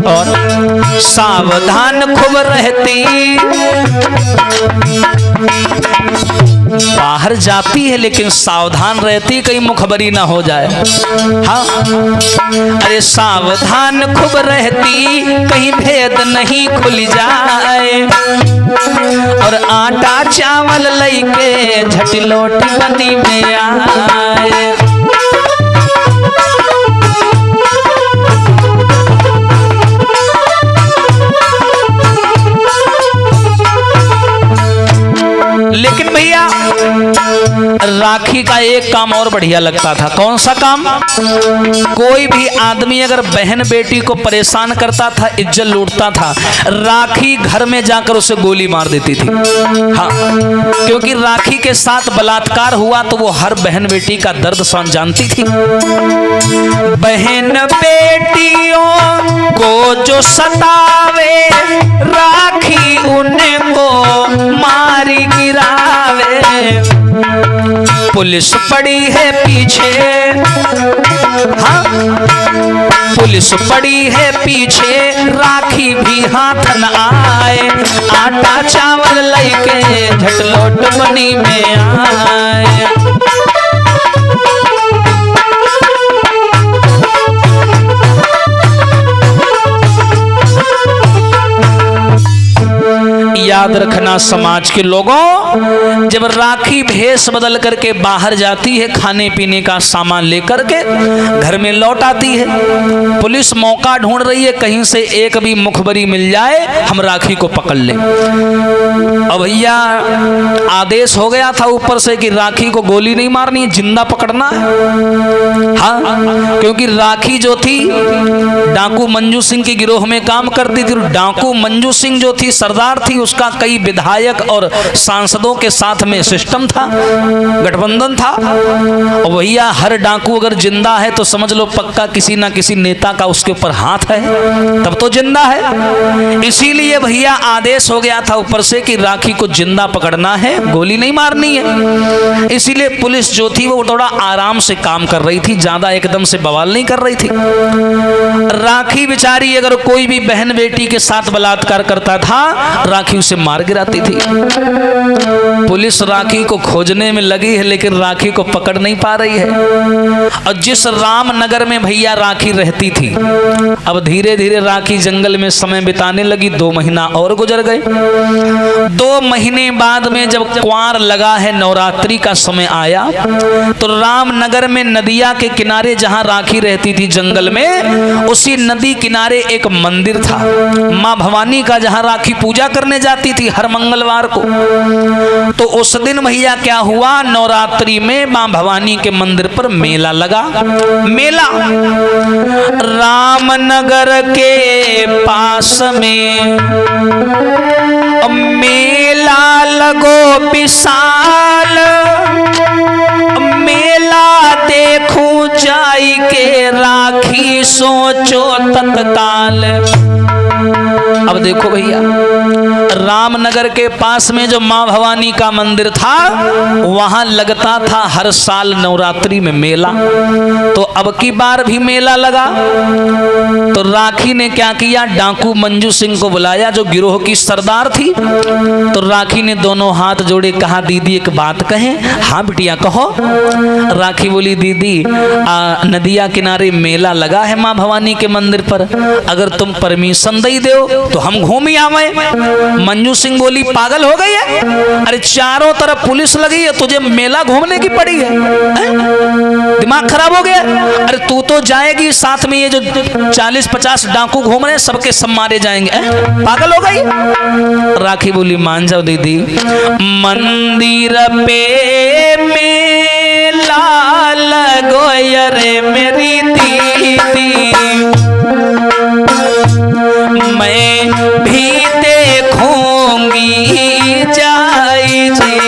और सावधान खूब रहती। बाहर जाती है लेकिन सावधान रहती, कहीं मुखबरी ना हो जाए। हाँ, अरे सावधान खूब रहती, कहीं भेद नहीं खुल जाए। और आटा चावल लेके झट लौट बनी में आए। लेकिन भैया राखी का एक काम और बढ़िया लगता था। कौन सा काम? कोई भी आदमी अगर बहन बेटी को परेशान करता था, इज्जत लूटता था, राखी घर में जाकर उसे गोली मार देती थी। हाँ, क्योंकि राखी के साथ बलात्कार हुआ तो वो हर बहन बेटी का दर्द जानती थी। बहन बेटियों को जो सतावे, राखी उनको मारी गिरावे। पुलिस पड़ी है पीछे, हाँ, पुलिस पड़ी है पीछे, राखी भी हाथ न आए। आटा चावल लेके झट लौट बनी में आए। याद रखना समाज के लोगों, जब राखी भेष बदल करके बाहर जाती है, खाने पीने का सामान लेकर के घर में लौट आती है, पुलिस मौका ढूंढ रही है कहीं से एक भी मुखबरी मिल जाए, हम राखी को पकड़ लें। अब भैया आदेश हो गया था ऊपर से कि राखी को गोली नहीं मारनी, जिंदा पकड़ना है। हाँ, क्योंकि राखी जो थी डाकू मंजू सिंह के गिरोह में काम करती थी। डाकू मंजू सिंह जो थी सरदार थी, उसका कई विधायक और सांसदों के साथ में सिस्टम था, गठबंधन था। और भैया हर डाकू अगर जिंदा है तो समझ लो पक्का किसी ना किसी नेता का उसके ऊपर हाथ है, तब तो जिंदा है। इसीलिए भैया आदेश हो गया था ऊपर से कि राखी को जिंदा पकड़ना है, गोली नहीं मारनी है। इसीलिए पुलिस जो थी वो थोड़ा आराम से काम कर रही थी, ज्यादा एकदम से बवाल नहीं कर रही थी। राखी बेचारी अगर कोई भी बहन बेटी के साथ बलात्कार करता था, राखी उसे मार गिराती थी। पुलिस राखी को खोजने में लगी है लेकिन राखी को पकड़ नहीं पा रही है। और जिस रामनगर में भैया राखी रहती थी, अब धीरे धीरे राखी जंगल में समय बिताने लगी। 2 महीना और गुजर गए। 2 महीने बाद में जब क्वार लगा है, नवरात्रि का समय आया, तो रामनगर में नदिया के किनारे जहां राखी रहती थी जंगल में, उसी नदी किनारे एक मंदिर था मां भवानी का, जहां राखी पूजा करने जाती थी हर मंगलवार को। तो उस दिन भैया क्या हुआ, नवरात्रि में मां भवानी के मंदिर पर मेला लगा। मेला रामनगर के पास में मेला लगो विशाल, मेला देखूं जाई के राखी सोचो तत्काल। अब देखो भैया रामनगर के पास में जो मां भवानी का मंदिर था, वहां लगता था हर साल नवरात्रि में मेला। तो अब की बार भी मेला लगा, तो राखी ने क्या किया, डाकू मंजू सिंह को बुलाया जो गिरोह की सरदार थी। तो राखी ने दोनों हाथ जोड़े, कहा दीदी एक बात कहें। हाँ बिटिया कहो। राखी बोली दीदी नदिया किनारे मेला लगा है मां भवानी के मंदिर पर, अगर तुम परमिशन दे दो तो हम घूम ही आवे। मंजू सिंह बोली पागल हो गई है, अरे चारों तरफ पुलिस लगी है, तुझे मेला घूमने की पड़ी है, दिमाग खराब हो गया। अरे तू तो जाएगी, साथ में ये जो 40-50 डाकू घूम रहे सबके सब मारे जाएंगे, पागल हो गई। राखी बोली मान जाओ दीदी, मंदिर पे मेला लगा गोयरे मेरी दीदी, मैं भी देखूंगी जाई जी।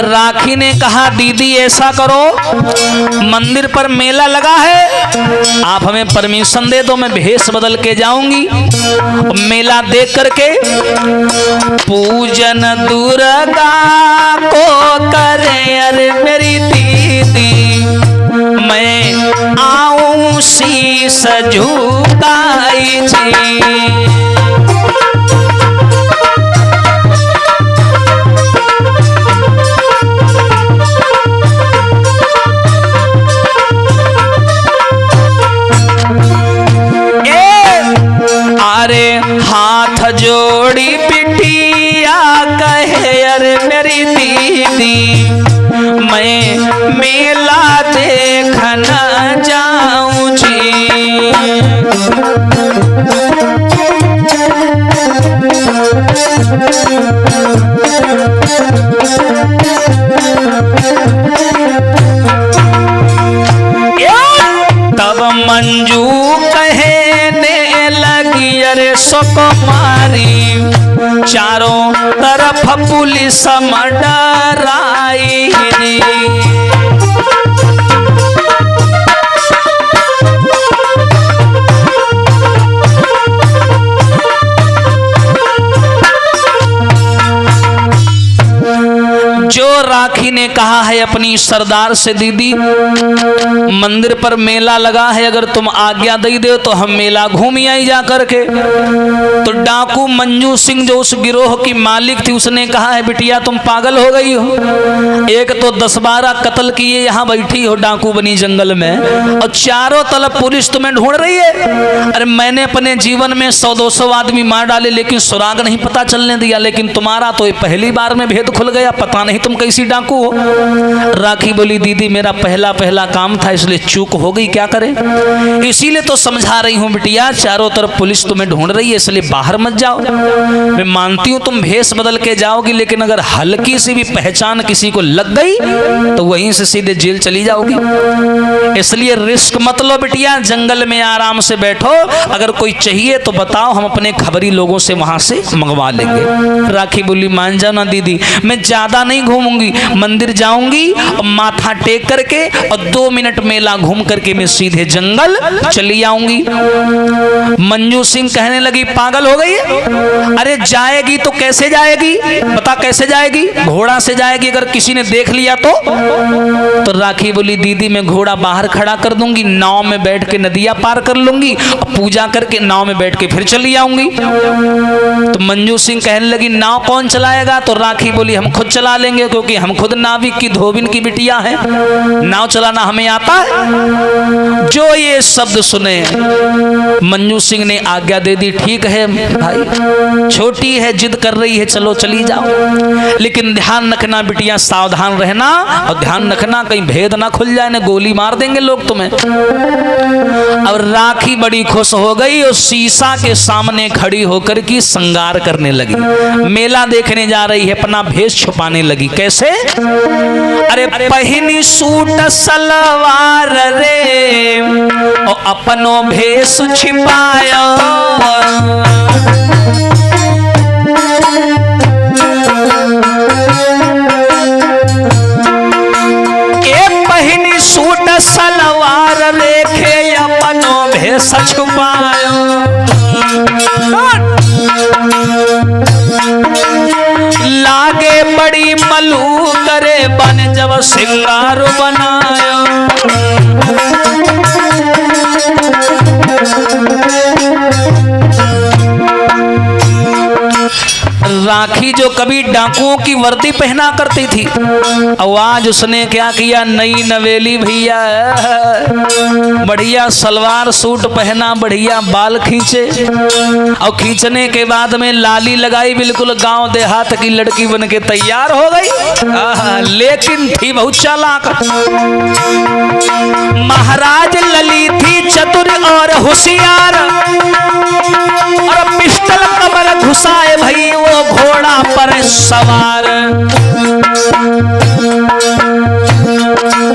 राखी ने कहा दीदी ऐसा करो, मंदिर पर मेला लगा है, आप हमें परमिशन दे दो, मैं भेष बदल के जाऊंगी, मेला देख करके पूजन दुर्गा को करे अरे मेरी दीदी, मैं आऊं शीश झुकाई जी। अरे हाथ जोड़ी बिटिया कहे अरे मेरी दीदी, मैं मेला देखना जाऊं जी। तब मंजू कहने लगी अरे सुकुमारी, चारों तरफ पुलिस मंडराई। जो राखी ने कहा है अपनी सरदार से दीदी मंदिर पर मेला लगा है, अगर तुम आज्ञा दे दो तो हम मेला घूम आई जा करके। तो डाकू मंजू सिंह जो उस गिरोह की मालिक थी उसने कहा है बिटिया तुम पागल हो गई हो, एक तो 10-12 कत्ल किए यहाँ बैठी हो डाकू बनी जंगल में, और चारों तरफ पुलिस तुम्हें ढूंढ रही है। अरे मैंने अपने जीवन में 100-200 आदमी मार डाले लेकिन सुराग नहीं पता चलने दिया, लेकिन तुम्हारा तो पहली बार में भेद खुल गया, पता नहीं तुम कैसी डाकू हो। राखी बोली दीदी मेरा पहला काम था इसलिए चूक हो गई, क्या करे, इसीलिए तो समझा रही हूँ बिटिया, चारों तरफ पुलिस तुम्हें ढूंढ रही है इसलिए बाहर मत जाओ। मैं मानती हूँ तुम भेष बदल के जाओगी, लेकिन अगर हल्की सी भी पहचान किसी को लग गई तो वहीं से सीधे जेल चली जाओगी, इसलिए रिस्क मत लो बिटिया, जंगल में आराम से बैठो, अगर कोई चाहिए तो बताओ, हम अपने खबरी लोगों से वहां से मंगवा लेंगे। राखी बोली मान जाओ ना दीदी, मैं ज्यादा नहीं घूमूंगी, मंदिर जाऊंगी और माथा टेक करके और 2 मिनट मेला घूम करके मैं सीधे जंगल चली आऊंगी। मंजू सिंह कहने लगी पागल हो गई है, अरे जाएगी तो कैसे जाएगी, बता कैसे जाएगी, घोड़ा से जाएगी, अगर किसी ने देख लिया तो राखी बोली दीदी मैं घोड़ा बाहर खड़ा कर दूंगी, नाव में बैठ के नदियां पार कर लूंगी और पूजा करके नाव में बैठ के फिर चली आऊंगी। तो मंजू सिंह कहने लगी नाव कौन चलाएगा, तो राखी बोली हम खुद चला लेंगे, क्योंकि हम खुद नाविक की धोबिन की बिटिया है, नाव चलाना हमें आता है। जो ये शब्द सुने मंजू सिंह ने आज्ञा दे दी, ठीक है भाई छोटी है जिद कर रही है चलो चली जाओ, लेकिन ध्यान रखना बिटिया, सावधान रहना और ध्यान रखना कहीं भेद ना खुल जाए, ना गोली मार देंगे लोग तुम्हें। अब राखी बड़ी खुश हो गई और शीशा के सामने खड़ी होकर की श्रृंगार करने लगी, मेला देखने जा रही है, अपना भेष छुपाने लगी। कैसे, अरे पहनी सूट सलवार रे और अपनो भेष छिपाया, सूट सलवार लेके अपनो भेष छुपायो, लागे बड़ी मलू करे बन जब सिंगार बनायो। राखी जो कभी डाकुओं की वर्दी पहना करती थी, और आज उसने क्या किया, नई नवेली भैया बढ़िया सलवार सूट पहना, बढ़िया बाल खींचे, और खींचने के बाद में लाली लगाई, बिल्कुल गांव देहात की लड़की बन के तैयार हो गई। लेकिन थी बहुत चालाक। महाराज लली थी चतुर और होशियार, और पिस्टल कमर घुसाए भई वो घोड़ा पर सवार।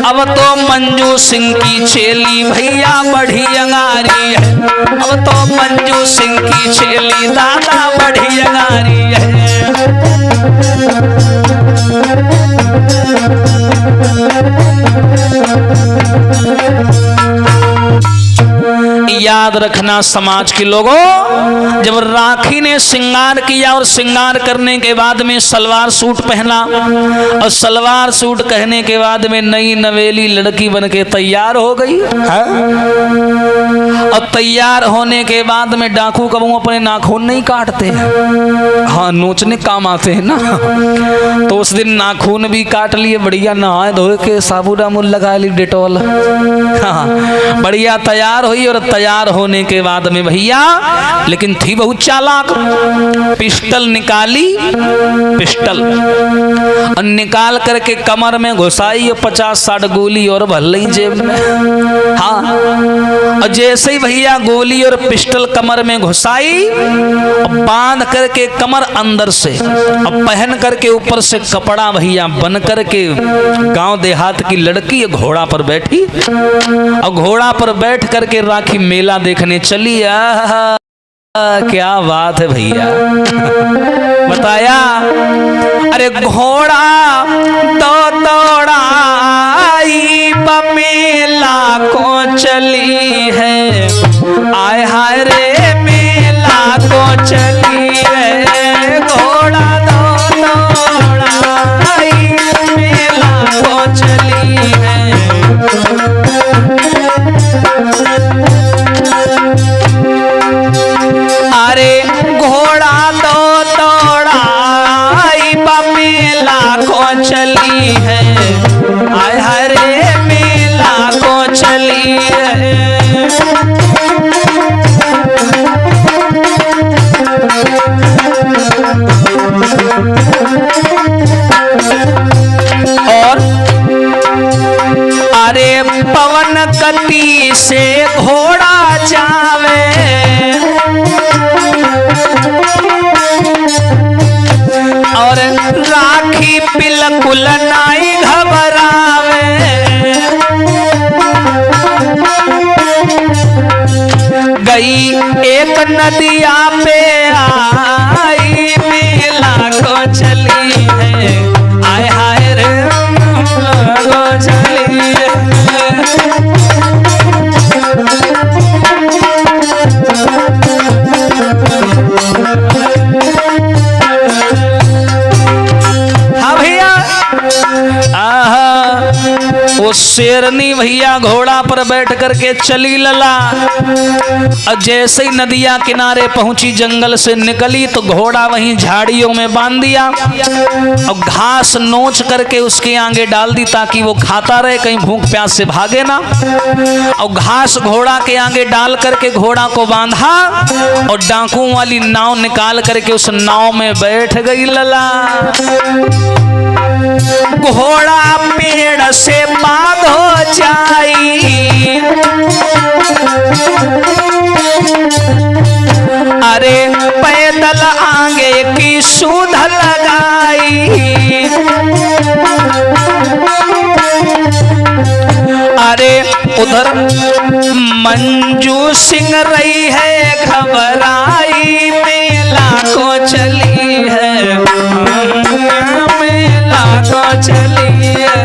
अब तो मंजू सिंह की चेली भैया बड़ी अंगारी है, अब तो मंजू सिंह की चेली दादा बड़ी अंगारी है। याद रखना समाज के लोगों, जब राखी ने श्रृंगार किया और श्रृंगार करने के बाद में सलवार सूट पहना, और सलवार सूट कहने के बाद में नई नवेली लड़की बन के तैयार हो गई है? और तैयार होने के बाद में डाकू कबू अपने नाखून नहीं काटते हैं, हाँ नोचने काम आते हैं ना, तो उस दिन नाखून भी काट लिए, बढ़िया नहाए धोए के साबुन लगा ली डेटॉल, हाँ बढ़िया तैयार हुई। और तैयार होने के बाद में भैया, लेकिन थी बहुत चालाक, पिस्टल निकाली, पिस्टल और निकाल करके कमर में घुसाई, और 50-60 गोली और भर ली जेब में, हाँ। और जैसे ही भैया गोली और पिस्टल कमर में घुसाई, बांध करके कमर अंदर से, अब पहन करके ऊपर से कपड़ा भैया बन करके गांव देहात की लड़की घोड़ा पर बैठी, और घोड़ा पर बैठ करके राखी मेला देखने चली। क्या बात है भैया, बताया अरे घोड़ा तो दौड़ाई मेला को चली है, आय हाय रे मेला को चली है, घोड़ा तो दौड़ाई मेला को चली है। अरे घोड़ा तो दौड़ाई मेला को चली है, आय हाय रे मेला को चली है। और अरे पवन गति से घोड़ा जावे, और राखी बिल्कुल नहीं घबरावे, गई एक नदिया पे आई मेला को चली है, आय हाय रे को चली है। वो शेरनी भैया घोड़ा पर बैठ करके चली लला, और जैसे ही नदिया किनारे पहुंची, जंगल से निकली, तो घोड़ा वहीं झाड़ियों में बांध दिया, और घास नोच करके उसके आगे डाल दी ताकि वो खाता रहे, कहीं भूख प्यास से भागे ना। और घास घोड़ा के आगे डाल करके घोड़ा को बांधा, और डाकुओं वाली नाव निकाल करके उस नाव में बैठ गई लला। घोड़ा पेड़ से बांध हो जाई, अरे पैदल आगे की सूध लगाई, अरे उधर मंजू सिंह रही है घबराई, मेला को चली है, मेला को चली है।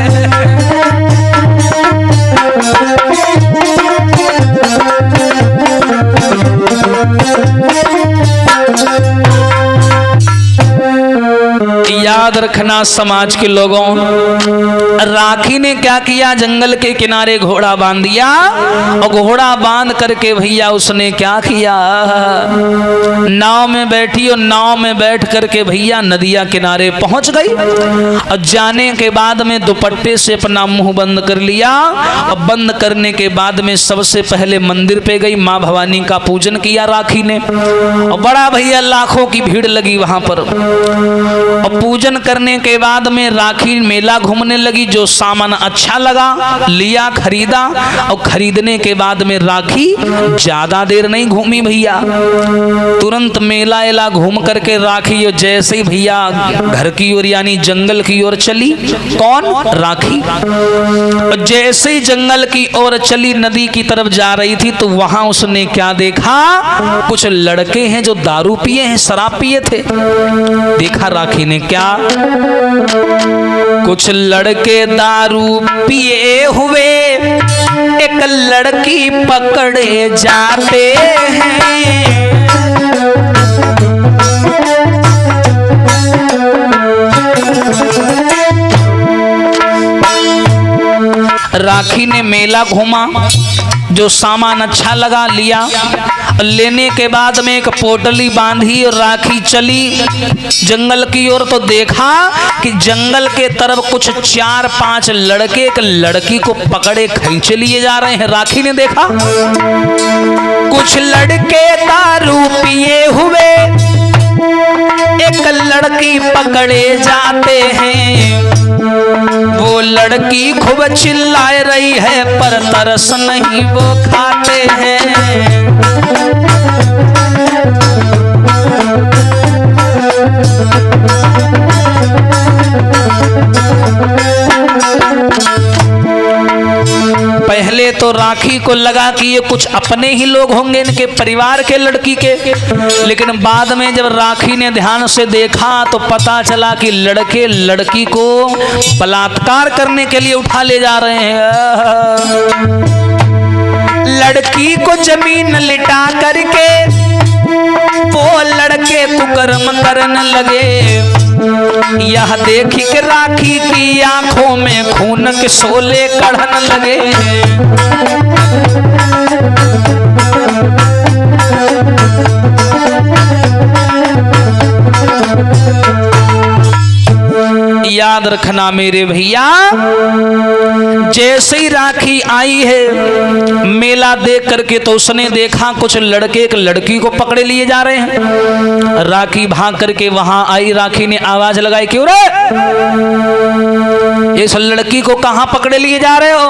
याद रखना समाज के लोगों, राखी ने क्या किया, जंगल के किनारे घोड़ा बांध दिया, और घोड़ा बांध करके भैया उसने क्या किया, नाव में बैठी और नाव में बैठ करके भैया नदिया किनारे पहुंच गई और जाने के बाद में दुपट्टे से अपना मुंह बंद कर लिया और बंद करने के बाद में सबसे पहले मंदिर पे गई, माँ भवानी का पूजन किया राखी ने और बड़ा भैया लाखों की भीड़ लगी वहां पर। और पूजन करने के बाद में राखी मेला घूमने लगी, जो सामान अच्छा लगा लिया, खरीदा और खरीदने के बाद में राखी ज्यादा देर नहीं घूमी भैया, तुरंत मेला एला घूम करके राखी जैसे ही भैया घर की ओर यानी जंगल की ओर चली। कौन? राखी। जैसे ही जंगल की ओर चली, नदी की तरफ जा रही थी तो वहां उसने क्या देखा, कुछ लड़के हैं जो दारू पिए हैं, शराब पिए थे। देखा राखी ने क्या, कुछ लड़के दारू पिए हुए एक लड़की पकड़े जाते हैं। राखी ने मेला घूमा, जो सामान अच्छा लगा लिया, लेने के बाद में एक पोटली बांधी और राखी चली जंगल की ओर। तो देखा कि जंगल के तरफ कुछ 4-5 लड़के एक लड़की को पकड़े खींचे लिए जा रहे हैं। राखी ने देखा कुछ लड़के दारू पिए हुए एक लड़की पकड़े जाते हैं। वो लड़की खूब चिल्ला रही है पर तरस नहीं वो खाते हैं। पहले तो राखी को लगा कि ये कुछ अपने ही लोग होंगे, इनके परिवार के लड़की के, लेकिन बाद में जब राखी ने ध्यान से देखा तो पता चला कि लड़के लड़की को बलात्कार करने के लिए उठा ले जा रहे हैं। लड़की को जमीन लिटा करके वो लड़के कुकर्म करने लगे। यह देख के राखी की आंखों में खून के शोले कढ़न लगे। याद रखना मेरे भैया, जैसे ही राखी आई है मेला देख करके तो उसने देखा कुछ लड़के एक लड़की को पकड़े लिए जा रहे हैं। राखी भाग करके वहां आई, राखी ने आवाज लगाई, क्यों रे इस लड़की को कहां पकड़े लिए जा रहे हो?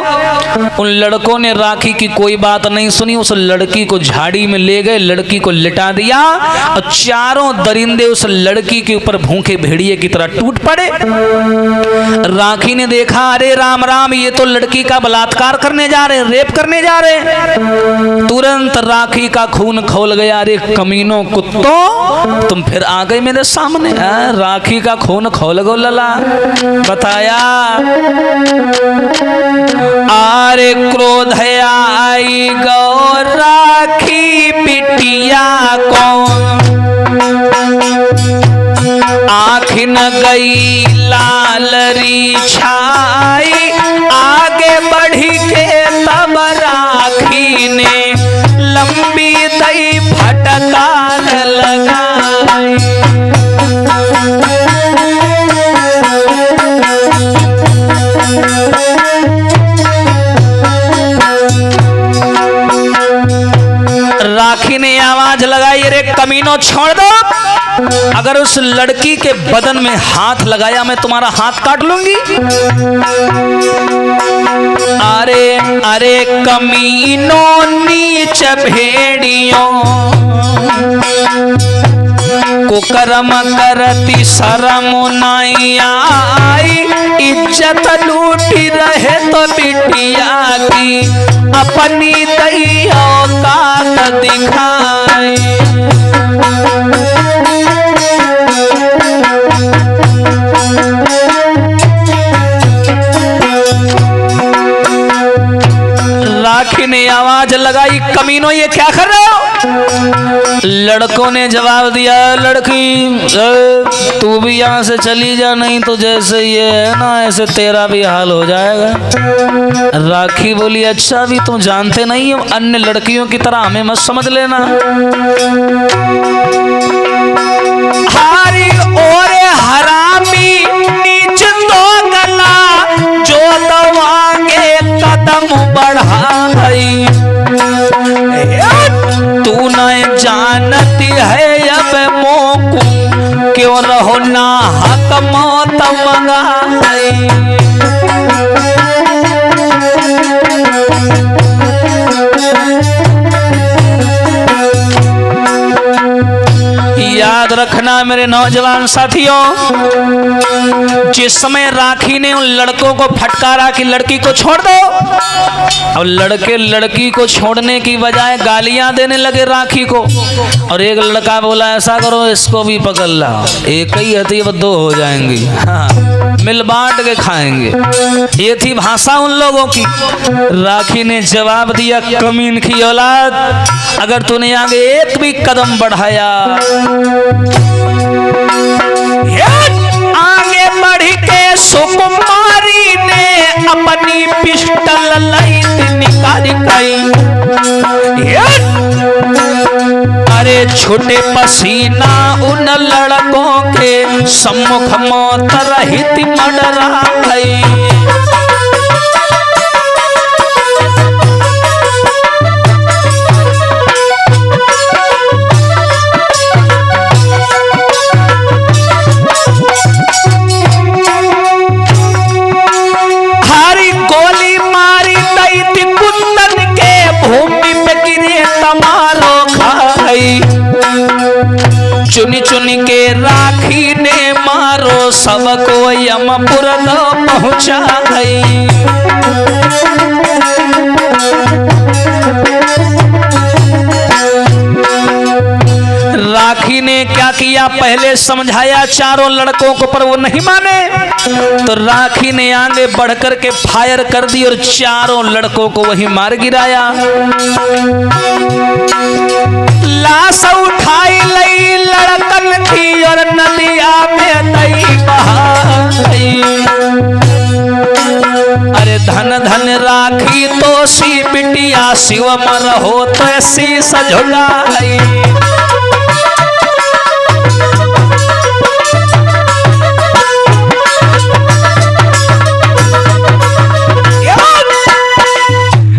उन लड़कों ने राखी की कोई बात नहीं सुनी, उस लड़की को झाड़ी में ले गए, लड़की को लिटा दिया और चारों दरिंदे उस लड़की के ऊपर भूखे भेड़िए की तरह टूट पड़े। राखी ने देखा, अरे राम राम, ये तो लड़की का बलात्कार करने जा रहे, रेप करने जा रहे। तुरंत राखी का खून खौल गया। अरे कमीनों कुत्तों, तुम फिर आ गए मेरे सामने। राखी का खून खौल गो लला, बताया। आरे क्रोध आई गो राखी पिटिया को, आँख न गई लालरी छाई, आगे बढ़ी के तब राखी ने लंबी दई फटकार लगाई। राखी ने आवाज लगाई, अरे कमीनों छोड़ दो, अगर उस लड़की के बदन में हाथ लगाया मैं तुम्हारा हाथ काट लूंगी। अरे अरे कमीनों नीच भेड़ियों, कुकर्म करती शर्म नहीं आई, इज्जत लूटी रहे तो बिटिया की अपनी दई औकात दिखाई। राखी ने आवाज लगाई, कमीनों ये क्या कर रहे हो? लड़कों ने जवाब दिया, लड़की तू भी यहाँ से चली जा, नहीं तो जैसे ये है ना ऐसे तेरा भी हाल हो जाएगा। राखी बोली, अच्छा भी तुम जानते नहीं हो, अन्य लड़कियों की तरह हमें मत समझ लेना। क्यों रहो ना हक मौत मंगाई। याद रखना मेरे नौजवान साथियों, जिस समय राखी ने उन लड़कों को फटकारा कि लड़की को छोड़ दो, और लड़के लड़की को छोड़ने की बजाय गालियां देने लगे राखी को। और एक लड़का बोला ऐसा करो इसको भी पकड़ ला, एक ही हती अब दो हो जाएंगी, हाँ, मिल बांट के खाएंगे। ये थी भाषा उन लोगों की। राखी ने जवाब दिया, कमीन की औलाद, अगर तूने आगे एक भी कदम बढ़ाया, आगे बढ़ के सुकुमारी ने अपनी पिस्टल निकाल गई। अरे छोटे पसीना उन लड़कों के सम्मुख मौत रहित मंडराई। चुनी चुनी के राखी ने मारो सबको यमपुर पहुंचाई। राखी ने क्या किया, पहले समझाया चारों लड़कों को पर वो नहीं माने, तो राखी ने आगे बढ़कर के फायर कर दी और चारों लड़कों को वहीं मार गिराया। लाश उठाई लई लड़कन की और नदिया में दई बहाई। अरे धन धन राखी तो सी बिटिया शिव मर हो तो ऐसी सझुलाई।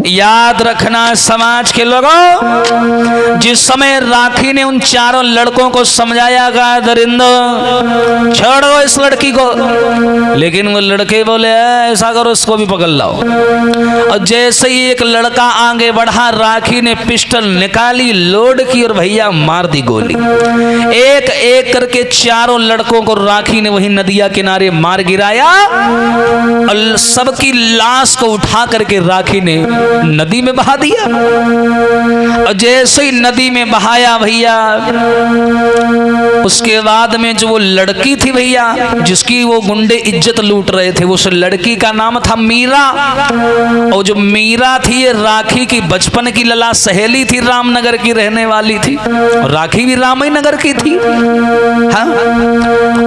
याद रखना समाज के लोगों, जिस समय राखी ने उन चारों लड़कों को समझाया गा दरिंदो छोड़ दो इस लड़की को, लेकिन वो लड़के बोले ऐसा करो इसको भी पकड़ लाओ। और जैसे ही एक लड़का आगे बढ़ा, राखी ने पिस्टल निकाली, लोड की और भैया मार दी गोली। एक एक करके चारों लड़कों को राखी ने वही नदिया किनारे मार गिराया और सबकी लाश को उठा करके राखी ने नदी में बहा दिया। और जैसे ही नदी में बहाया भैया, उसके बाद में जो वो लड़की थी भैया, जिसकी वो गुंडे इज्जत लूट रहे थे, उस लड़की का नाम था मीरा। और जो मीरा थी ये राखी की बचपन की लला सहेली थी, रामनगर की रहने वाली थी, और राखी भी रामनगर की थी। हाँ,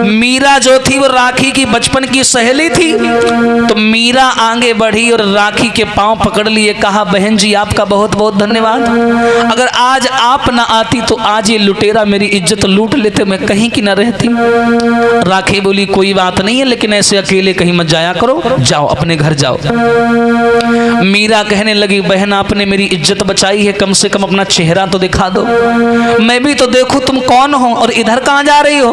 मीरा जो थी वो राखी की बचपन की सहेली थी। तो मीरा आगे बढ़ी और राखी के पांव पकड़ लिए, कहा बहन जी आपका बहुत बहुत धन्यवाद, अगर आज आप ना आती तो आज ये लुटेरा मेरी इज्जत लूट लेते, मैं कहीं की ना रहती। राखी बोली कोई बात नहीं है, लेकिन ऐसे अकेले कहीं मत जाया करो, जाओ अपने घर जाओ। मीरा कहने लगी बहन आपने मेरी इज्जत बचाई है, कम से कम अपना चेहरा तो दिखा दो, मैं भी तो देखूं तुम कौन हो और इधर कहां जा रही हो।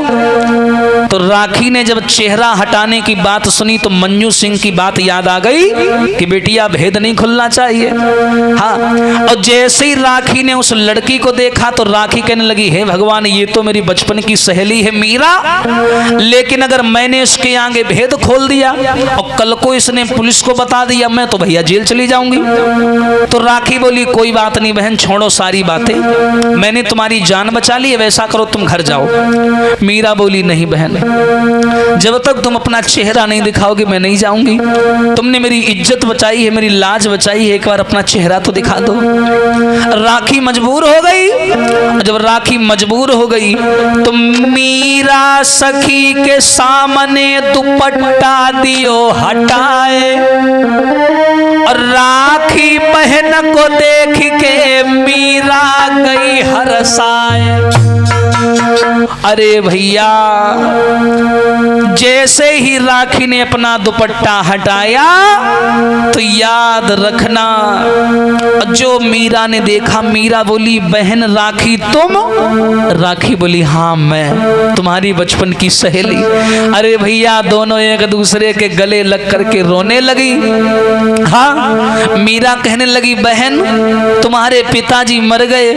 तो राखी ने जब चेहरा हटाने की बात सुनी तो मंजू सिंह की बात याद आ गई कि बेटिया भेद नहीं खुलना चाहिए। हाँ, और जैसे ही राखी ने उस लड़की को देखा तो राखी कहने लगी हे भगवान ये तो मेरी बचपन की सहेली है मीरा, लेकिन अगर मैंने इसके आगे भेद खोल दिया और कल को इसने पुलिस को बता दिया, मैं तो भैया जेल चली जाऊंगी। तो राखी बोली कोई बात नहीं बहन, छोड़ो सारी बातें, मैंने तुम्हारी जान बचा ली है, वैसा करो तुम घर जाओ। मीरा बोली नहीं बहन, जब तक तुम अपना चेहरा नहीं दिखाओगे मैं नहीं जाऊंगी, तुमने मेरी इज्जत बचाई है, मेरी लाज बचाई है, एक बार अपना चेहरा तो दिखा दो। राखी मजबूर हो गई। जब राखी मजबूर हो गई तो मीरा सखी के सामने दुपट्टा दियो हटाए, और राखी बहन को देख के मीरा गई हरसाए। अरे भैया, जैसे ही राखी ने अपना दुपट्टा हटाया तो याद रखना, जो मीरा ने देखा, मीरा बोली बहन राखी तुम? राखी बोली हाँ मैं, तुम्हारी बचपन की सहेली। अरे भैया, दोनों एक दूसरे के गले लग करके रोने लगी। हाँ, मीरा कहने लगी बहन तुम्हारे पिताजी मर गए,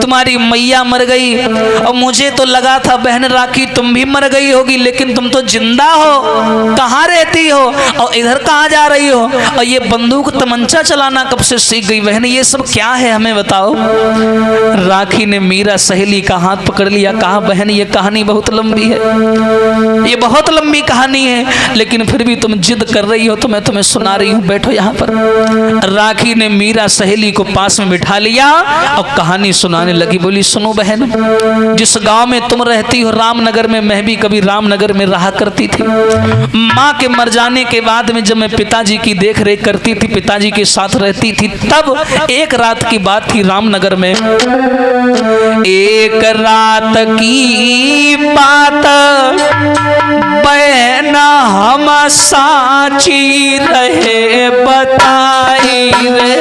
तुम्हारी मैया मर गई, और मुझे तो लगा था बहन राखी तुम भी मर गई होगी, लेकिन तुम तो जिंदा हो, कहाँ रहती हो और इधर कहाँ जा रही हो, और ये बंदूक तमंचा चलाना कब से सीख गई बहन, ये सब क्या है हमें बताओ। राखी ने मीरा सहेली का हाथ पकड़ लिया, कहा बहन ये कहानी बहुत लंबी है, ये बहुत लंबी कहानी है, लेकिन फिर भी तुम जिद कर रही हो तो मैं तुम्हें सुना रही हूँ, बैठो यहाँ पर। राखी ने मीरा सहेली को पास में बिठा लिया और कहानी सुनाने लगी। बोली सुनो बहन, जिस गांव में तुम रहती हो रामनगर में, मैं भी कभी रामनगर में रहा करती थी। माँ के मर जाने के बाद में जब मैं पिताजी की देख रेख करती थी, पिताजी के साथ रहती थी, तब एक रात की बात थी रामनगर में। एक रात की बात बहन हम साची रहे बताई रे।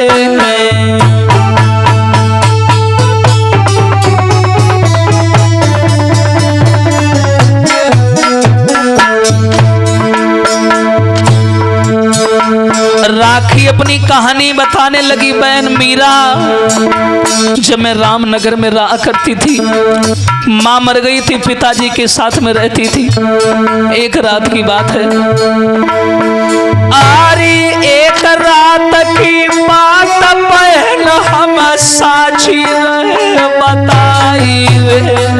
राखी अपनी कहानी बताने लगी। बहन मीरा, जब मैं रामनगर में रहा करती थी, माँ मर गई थी, पिताजी के साथ में रहती थी। एक रात की बात है, अरे एक रात की बात बहन हम साची रहे बताई रे।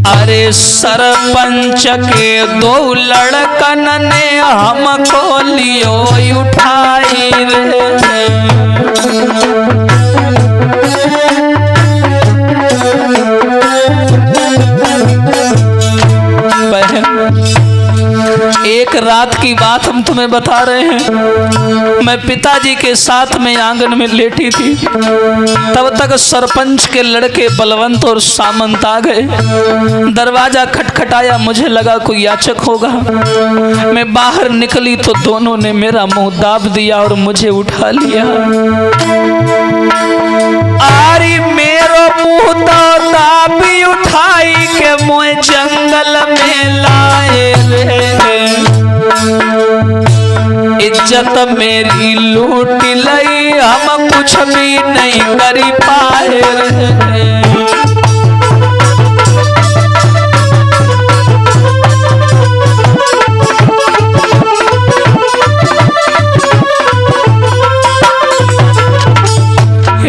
अरे सरपंच के दो लड़कन ने हमको लियो उठाई रे। एक रात की बात हम तुम्हें बता रहे हैं। मैं पिताजी के साथ में आंगन में लेटी थी, तब तक सरपंच के लड़के बलवंत और सामंत आ गए। दरवाजा खटखटाया, मुझे लगा कोई याचक होगा। मैं बाहर निकली तो दोनों ने मेरा मुंह दाब दिया और मुझे उठा लिया। आरी मेरो मुंह तो दाबी उठाई के मुझे जंगल में लाए रे। इज्जत मेरी लूट लई, हम कुछ भी नहीं कर पाए रे।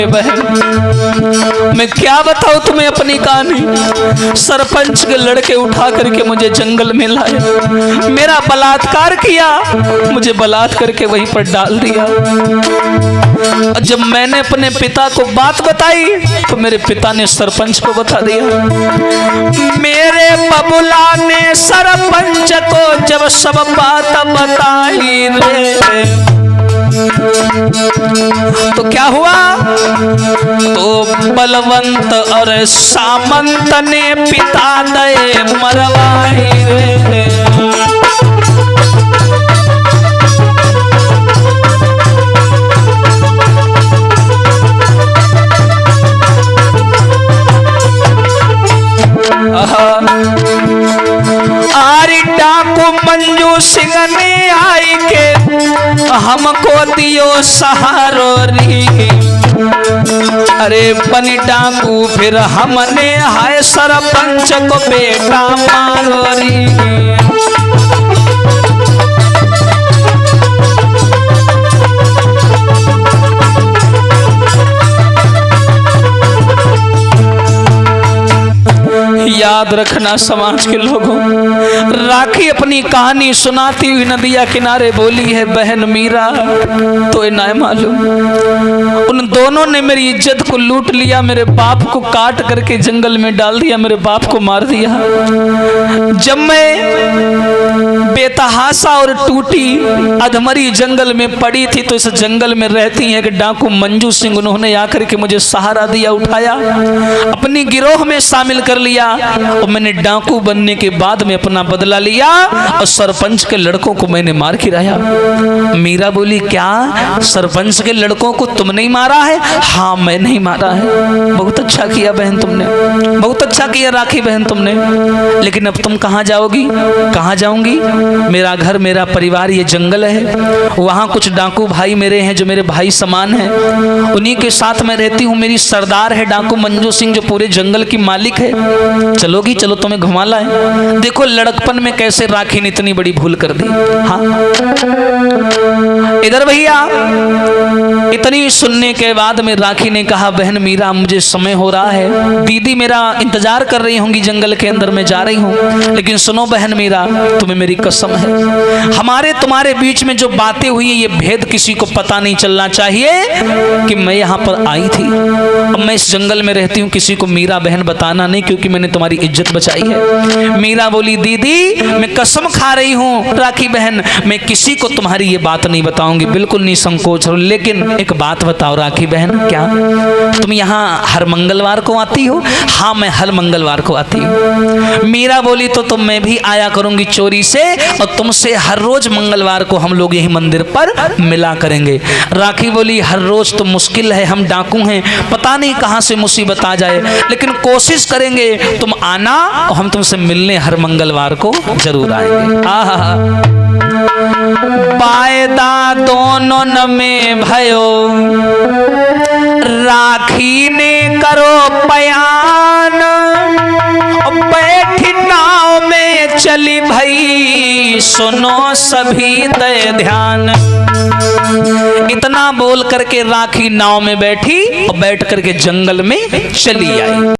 बहन, मैं क्या बताऊं तुम्हें अपनी कहानी। सरपंच के लड़के उठा करके मुझे जंगल में लाए, मेरा बलात्कार किया, मुझे बलात्कार करके वहीं पर डाल दिया। जब मैंने अपने पिता को बात बताई तो मेरे पिता ने सरपंच को बता दिया। मेरे बबुला ने सरपंच को जब सब बात बताई रे, तो क्या हुआ, तो बलवंत और सामंत ने पिता दे मरवाई रे। आरी डाकू मंजू सिंह ने आई के हमको दियो सहारो री। अरे बनी डाकू फिर हमने हाय सरपंच को बेटा मारो री। याद रखना समाज के लोगों, राखी अपनी कहानी सुनाती हुई नदिया किनारे बोली है, बहन मीरा तो ना मालूम उन दोनों ने मेरी इज्जत को लूट लिया, मेरे बाप को काट करके जंगल में डाल दिया, मेरे बाप को मार दिया। जब मैं बेतहासा और टूटी अधमरी जंगल में पड़ी थी तो इस जंगल में रहती है कि डाकू मंजू सिंह, उन्होंने आकर के मुझे सहारा दिया, उठाया, अपनी गिरोह में शामिल कर लिया और मैंने डाकू बनने के बाद में अपना बदला लिया और सरपंच के लड़कों को मैंने मार गिराया। मीरा बोली, क्या सरपंच के लड़कों को तुमने ही मारा है? हाँ मैंने ही मारा है। बहुत अच्छा किया बहन तुमने, बहुत अच्छा किया राखी बहन तुमने, लेकिन अब तुम कहाँ जाओगी? कहाँ जाऊंगी? मेरा घर मेरा परिवार ये जंगल है, वहाँ कुछ डाकू भाई मेरे हैं जो मेरे भाई समान हैं, उन्हीं के साथ मैं रहती हूँ। मेरी सरदार है डाकू मंजू सिंह जो पूरे जंगल की मालिक है। चलोगी? चलो तुम्हें घुमा लाए। देखो लड़कपन में कैसे राखी ने इतनी बड़ी भूल कर दी। हाँ इधर भैया, इतनी सुनने के बाद में राखी ने कहा, बहन मीरा मुझे समय हो रहा है, दीदी मेरा इंतजार कर रही होंगी जंगल के अंदर, मैं जा रही हूँ। लेकिन सुनो बहन मीरा, तुम्हें मेरी कसम है, हमारे तुम्हारे बीच में जो बातें हुई है ये भेद किसी को पता नहीं चलना चाहिए कि मैं यहाँ पर आई थी। अब मैं इस जंगल में रहती हूँ, किसी को मीरा बहन बताना नहीं, क्योंकि मैंने तुम्हारी इज्जत बचाई है। मीरा बोली, दीदी मैं कसम खा रही हूँ राखी बहन, मैं किसी को तुम्हारी ये बात नहीं बताऊंगी, बिल्कुल नहीं संकोच हो। लेकिन एक बात बताओ राखी बहन, क्या तुम यहाँ हर मंगलवार को आती हो? हाँ मैं हर मंगलवार को आती हूँ। मीरा बोली, तो मैं भी आया करूंगी चोरी से और तुमसे हर रोज मंगलवार को हम लोग यही मंदिर पर मिला करेंगे। राखी बोली, हर रोज तो मुश्किल है, हम डाकू हैं, पता नहीं कहां से मुसीबत आ जाए, लेकिन कोशिश करेंगे तुम आना और हम तुमसे मिलने हर मंगलवार को जरूर आएंगे। वायदा दोनों न में भयो, राखी ने करो पयान, बैठी नाव में चली भई, सुनो सभी दे ध्यान। इतना बोल करके राखी नाव में बैठी और बैठ करके जंगल में चली आई।